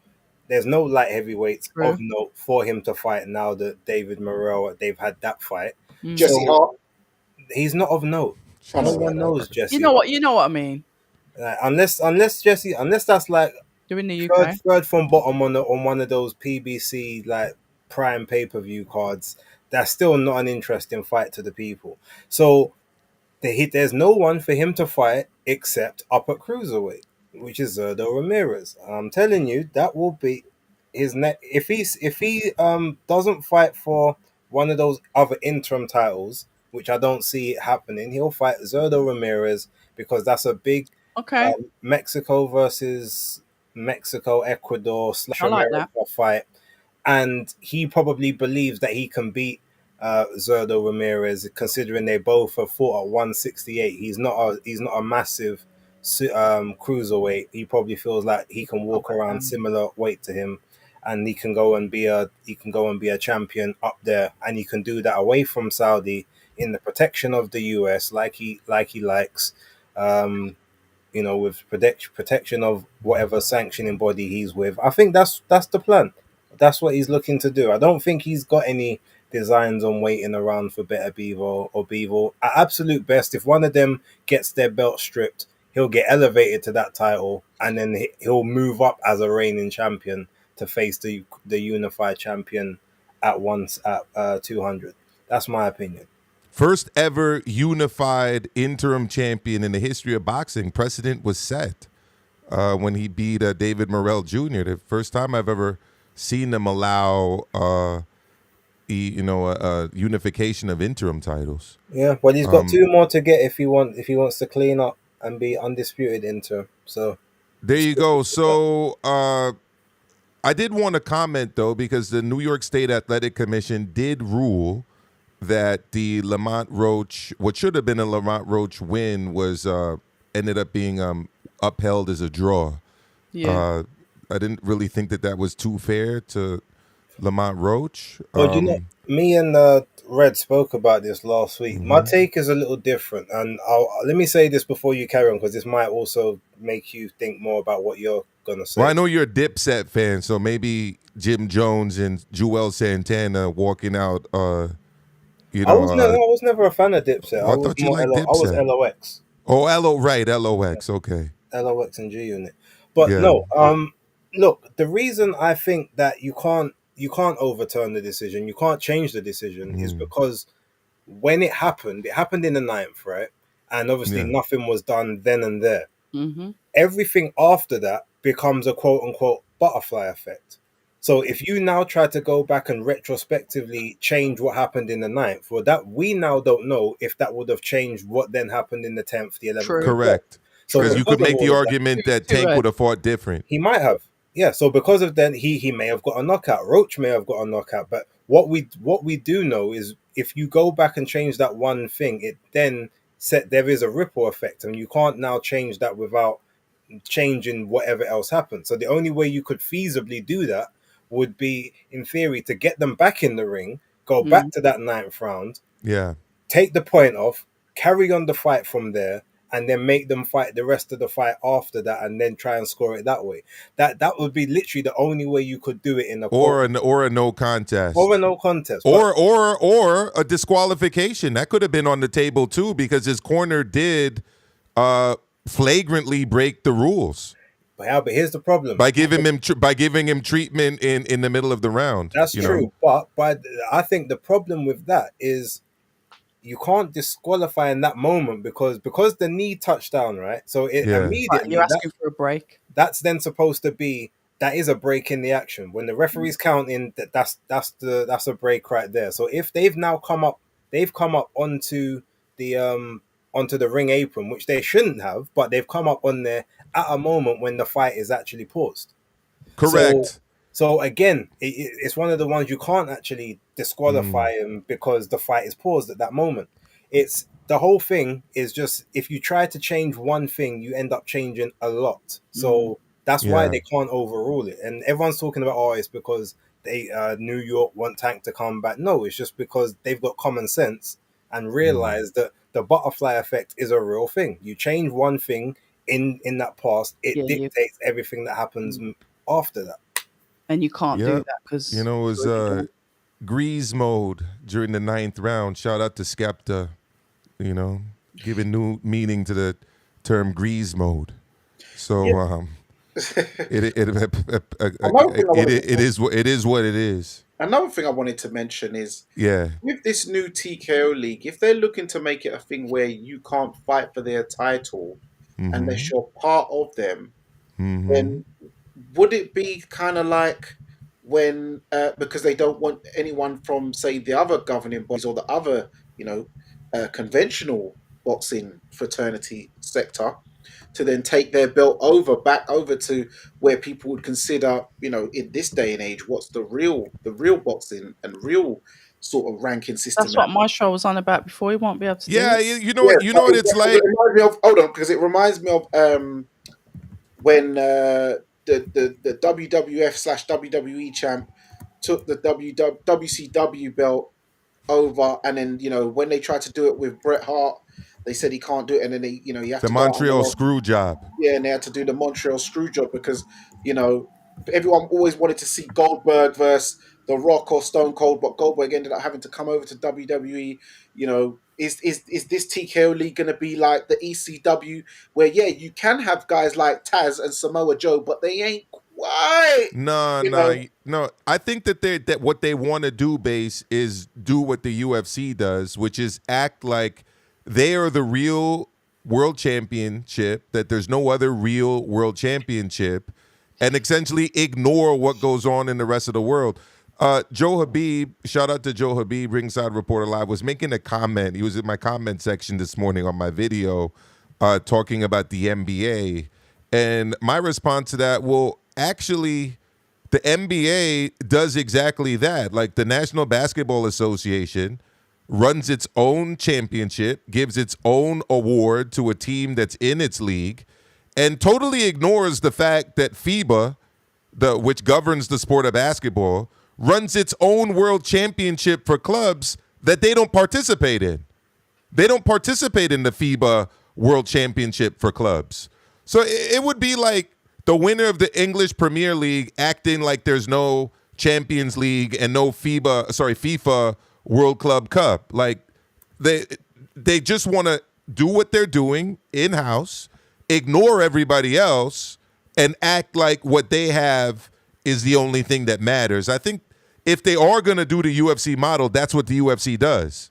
light heavyweights of
True.
note for him to fight now that David Morrell they've had that fight.
Jesse
So
Hart.
he's not of note.
I
No
know
one
that.
knows Jesse.
You know what I mean.
Unless Jesse, unless that's like
You're in the UK.
third from bottom on one of those PBC like prime pay-per-view cards, that's still not an interesting fight to the people. So there's no one for him to fight except up at cruiserweight, which is Zerdo Ramirez. I'm telling you, that will be his neck. If he doesn't fight for one of those other interim titles, which I don't see it happening, he'll fight Zerdo Ramirez because that's a big
Okay.
Mexico versus Mexico, Ecuador /
I like
America
that.
fight, and he probably believes that he can beat Zerdo Ramirez, considering they both have fought at 168. He's not a massive cruiserweight. He probably feels like he can walk around similar weight to him, and he can go and be a champion up there, and he can do that away from Saudi in the protection of the US, like he likes. Um, with protection of whatever sanctioning body he's with. I think that's the plan. That's what he's looking to do. I don't think he's got any designs on waiting around for Better Beaver or Beaver. At absolute best, if one of them gets their belt stripped, he'll get elevated to that title, and then he'll move up as a reigning champion to face the unified champion at once at 200. That's my opinion.
First ever unified interim champion in the history of boxing. Precedent was set when he beat David Morrell Jr. The first time I've ever seen them allow a unification of interim titles.
Yeah, but he's got two more to get if he wants to clean up and be undisputed interim. So
there you go. So I did want to comment though, because the New York State Athletic Commission did rule that the Lamont Roach, what should have been a Lamont Roach win, was ended up being upheld as a draw.
Yeah.
I didn't really think that was too fair to Lamont Roach.
Well, me and Red spoke about this last week.
Mm-hmm.
My take is a little different, and let me say this before you carry on, because this might also make you think more about what you're gonna say.
Well, I know you're a Dipset fan, so maybe Jim Jones and Joel Santana walking out.
I was never a fan of Dipset.
I thought you liked Dipset.
I was LOX.
Oh, LOX. Okay.
LOX and G Unit, but no. Look, the reason I think that you can't overturn the decision, you can't change the decision, is because when it happened in the 9th, right? And obviously nothing was done then and there.
Mm-hmm.
Everything after that becomes a quote unquote butterfly effect. So if you now try to go back and retrospectively change what happened in the 9th, well, that we now don't know if that would have changed what then happened in the 10th, the 11th.
True.
Correct. So because you could make the argument that Tank would have fought different.
He might have. Yeah, so because of that, he may have got a knockout. Roach may have got a knockout. But what we do know is if you go back and change that one thing, it then there is a ripple effect, and you can't now change that without changing whatever else happened. So the only way you could feasibly do that would be, in theory, to get them back in the ring, go back to that 9th round, take the point off, carry on the fight from there, and then make them fight the rest of the fight after that, and then try and score it that way. That would be literally the only way you could do it in a
or a no contest,
or a no contest,
or a disqualification. That could have been on the table too, because his corner did flagrantly break the rules.
But here's the problem:
by giving him treatment in the middle of the round.
That's true, but I think the problem with that is you can't disqualify in that moment because the knee touched down, right? So immediately
you're asking for a break.
That's then supposed to be that is a break in the action. When the referee's counting, that's a break right there. So if they've now come up onto the ring apron, which they shouldn't have, but they've come up on there at a moment when the fight is actually paused.
Correct.
So again, it's one of the ones you can't actually disqualify him because the fight is paused at that moment. It's the whole thing is just if you try to change one thing, you end up changing a lot. So that's why they can't overrule it. And everyone's talking about, it's because they New York want Tank to come back. No, it's just because they've got common sense and realize that the butterfly effect is a real thing. You change one thing in that past, it dictates everything that happens after that.
And you can't do that because
it was grease mode during the 9th round. Shout out to Skepta, giving new meaning to the term grease mode. So it is what it is.
Another thing I wanted to mention is with this new TKO league, if they're looking to make it a thing where you can't fight for their title unless you're part of them, then would it be kind of like when because they don't want anyone from, say, the other governing bodies or the other conventional boxing fraternity sector to then take their belt back over to where people would consider, in this day and age, what's the real boxing and real sort of ranking system.
That's what my show was on about before. He won't be able to do it.
you know what it's like.
It reminds me of, hold on, because it reminds me of when the WWF/WWE champ took the WCW belt over, and then when they tried to do it with Bret Hart, they said he can't do it, and then you have
The
to go out on the
Montreal
road.
screw job.
Yeah, and they had to do the Montreal screw job because you know everyone always wanted to see Goldberg versus The Rock or Stone Cold, but Goldberg ended up having to come over to WWE. Is this TKO league going to be like the ECW, where you can have guys like Taz and Samoa Joe, but they ain't quite.
No,
You
no,
know,
no. I think that what they want to do, base, is do what the UFC does, which is act like they are the real world championship, that there's no other real world championship, and essentially ignore what goes on in the rest of the world. Joe Habib, shout out to Joe Habib, Ringside Reporter Live, was making a comment. He was in my comment section this morning on my video talking about the NBA. And my response to that, well, actually, the NBA does exactly that. Like, the National Basketball Association runs its own championship, gives its own award to a team that's in its league, and totally ignores the fact that FIBA, which governs the sport of basketball, runs its own world championship for clubs that they don't participate in. They don't participate in the FIBA World Championship for clubs. So it would be like the winner of the English Premier League acting like there's no Champions League and no FIFA World Club Cup. Like, they just want to do what they're doing in-house, ignore everybody else, and act like what they have is the only thing that matters. I think if they are going to do the UFC model, that's what the UFC does.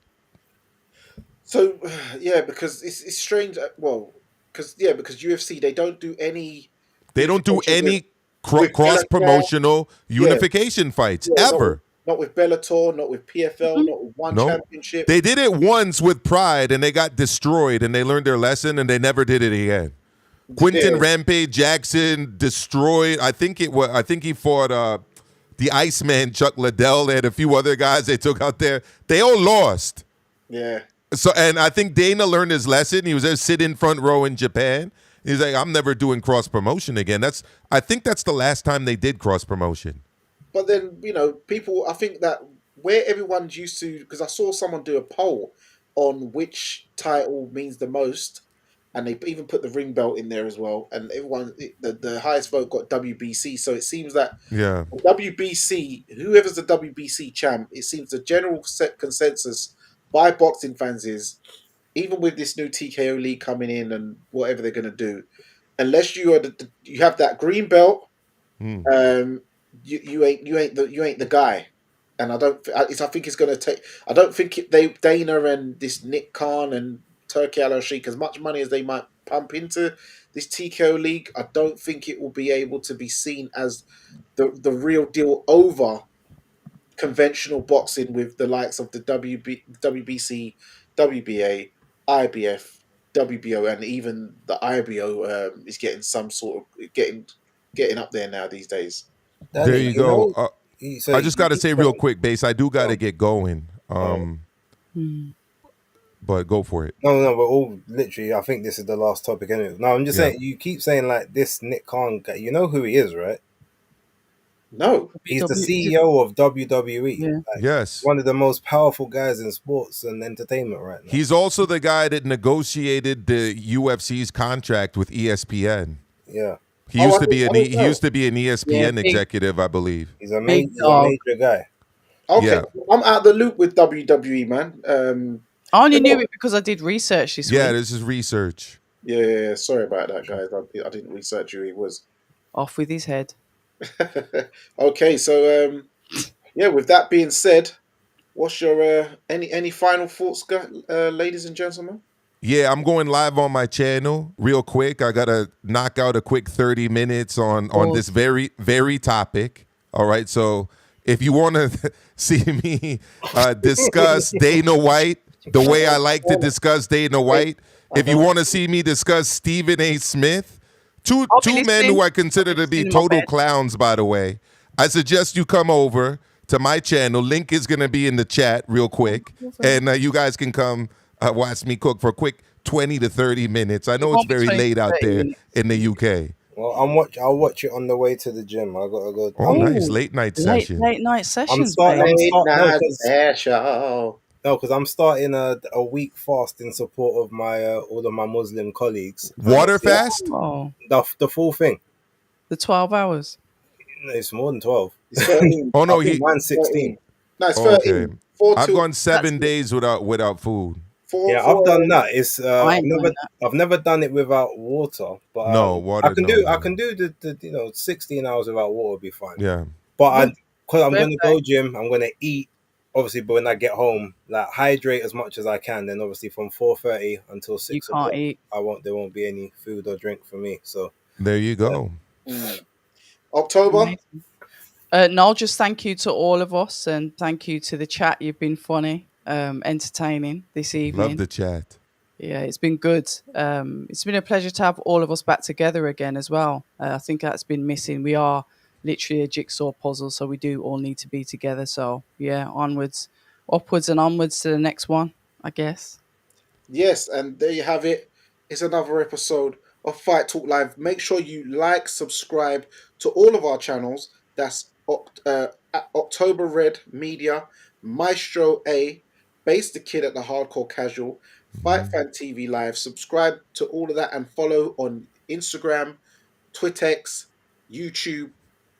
So yeah, because it's strange. Well, because UFC, they don't do any.
They don't do any
with
cross-promotional unification fights ever.
Not with Bellator, not with PFL, not with one championship.
They did it once with Pride, and they got destroyed, and they learned their lesson, and they never did it again. Quinton Rampage Jackson destroyed. I think he fought the Iceman Chuck Liddell. They had a few other guys they took out there. They all lost.
Yeah.
So, and I think Dana learned his lesson. He was there sitting front row in Japan. He's like, I'm never doing cross promotion again. I think that's the last time they did cross promotion.
But then, people, I think that where everyone's used to, because I saw someone do a poll on which title means the most, and they even put the ring belt in there as well, and the highest vote got WBC. So it seems that WBC, whoever's the WBC champ, it seems the general set consensus by boxing fans is, even with this new TKO league coming in and whatever they're going to do, unless you have that green belt, you ain't the guy. And I think it's going to take. I don't think Dana and this Nick Khan and Turkey Al Sheikh, as much money as they might pump into this TKO league, I don't think it will be able to be seen as the real deal over conventional boxing with the likes of the WBC, WBA, IBF, WBO, and even the IBO is getting some sort of getting up there now these days.
There you go. I just got to say real quick, Base, I do got to get going. But go for it.
No, we're all literally, I think this is the last topic anyway. No, I'm just saying, you keep saying like this Nick Khan guy, you know who he is, right?
No.
He's the CEO of WWE.
Yeah.
Yes.
One of the most powerful guys in sports and entertainment right now.
He's also the guy that negotiated the UFC's contract with ESPN.
Yeah.
He used to be an ESPN executive, I believe.
He's a major guy.
Okay.
Yeah.
I'm out of the loop with WWE, man.
I only knew it because I did research this week.
Yeah, this is research.
Yeah. Sorry about that, guys. I didn't research who he was.
Off with his head.
Okay, so with that being said, what's your any final thoughts, ladies and gentlemen?
Yeah, I'm going live on my channel real quick. I gotta knock out a quick 30 minutes on this very, very topic. All right, so if you want to see me discuss Dana White the way I like to discuss Dana White, if you want to see me discuss Stephen A. Smith, two men who I consider to be total clowns, by the way, I suggest you come over to my channel. Link is going to be in the chat real quick, and you guys can come watch me cook for a quick 20 to 30 minutes. I know it's very late out there in the UK.
Well, I'll watch it on the way to the gym. I gotta go.
Oh, nice late night session.
late night
I'm
sessions,
start.
babe.
I'm
Late
start.
night special.
No, because I'm starting a week fast in support of my all of my Muslim colleagues. And
Water
obviously
fast?
Oh,
the full thing.
the 12 hours.
It's more than 12.
It's 13.
Oh
I
no,
think
he.
mine's 16.
13. No, it's
Okay,
13. Four
I've
till
gone
That's
7 days without food.
four,
Yeah, I've
four
done
a.m.
that. It's
I ain't done that.
I've never done it without water, but
No
I
water.
can
No,
do
no.
the 16 hours without water will be fine.
Yeah.
But
Well,
because I'm
fair
gonna
play.
go gym, I'm gonna eat. Obviously, but when I get home, like hydrate as much as I can. Then obviously from 4:30 until
You
6 o'clock,
can't eat.
there won't be any food or drink for me. So
There you go.
Mm. October.
Amazing. Noel, just thank you to all of us and thank you to the chat. You've been funny, entertaining this
Love
evening.
the chat.
Yeah, it's been good. It's been a pleasure to have all of us back together again as well. I think that's been missing. We are literally a jigsaw puzzle, so we do all need to be together. So yeah, onwards, upwards, and onwards to the next one, I guess.
Yes, and there you have it. It's another episode of Fight Talk Live. Make sure you like, subscribe to all of our channels. That's at October Red Media, Maestro A, Base the Kid at the Hardcore Casual, Fight
Mhm.
Fan TV Live. Subscribe to all of that and follow on Instagram, Twittex, YouTube,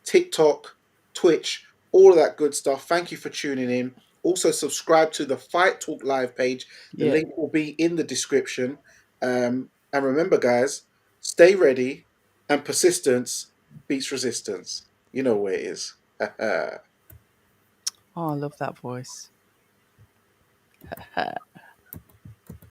TikTok, Twitch, all of that good stuff. Thank you for tuning in. Also, subscribe to the Fight Talk Live page. The
Yeah.
link will be in the description. And remember, guys, stay ready and persistence beats resistance. You know where it is.
Oh, I love that voice.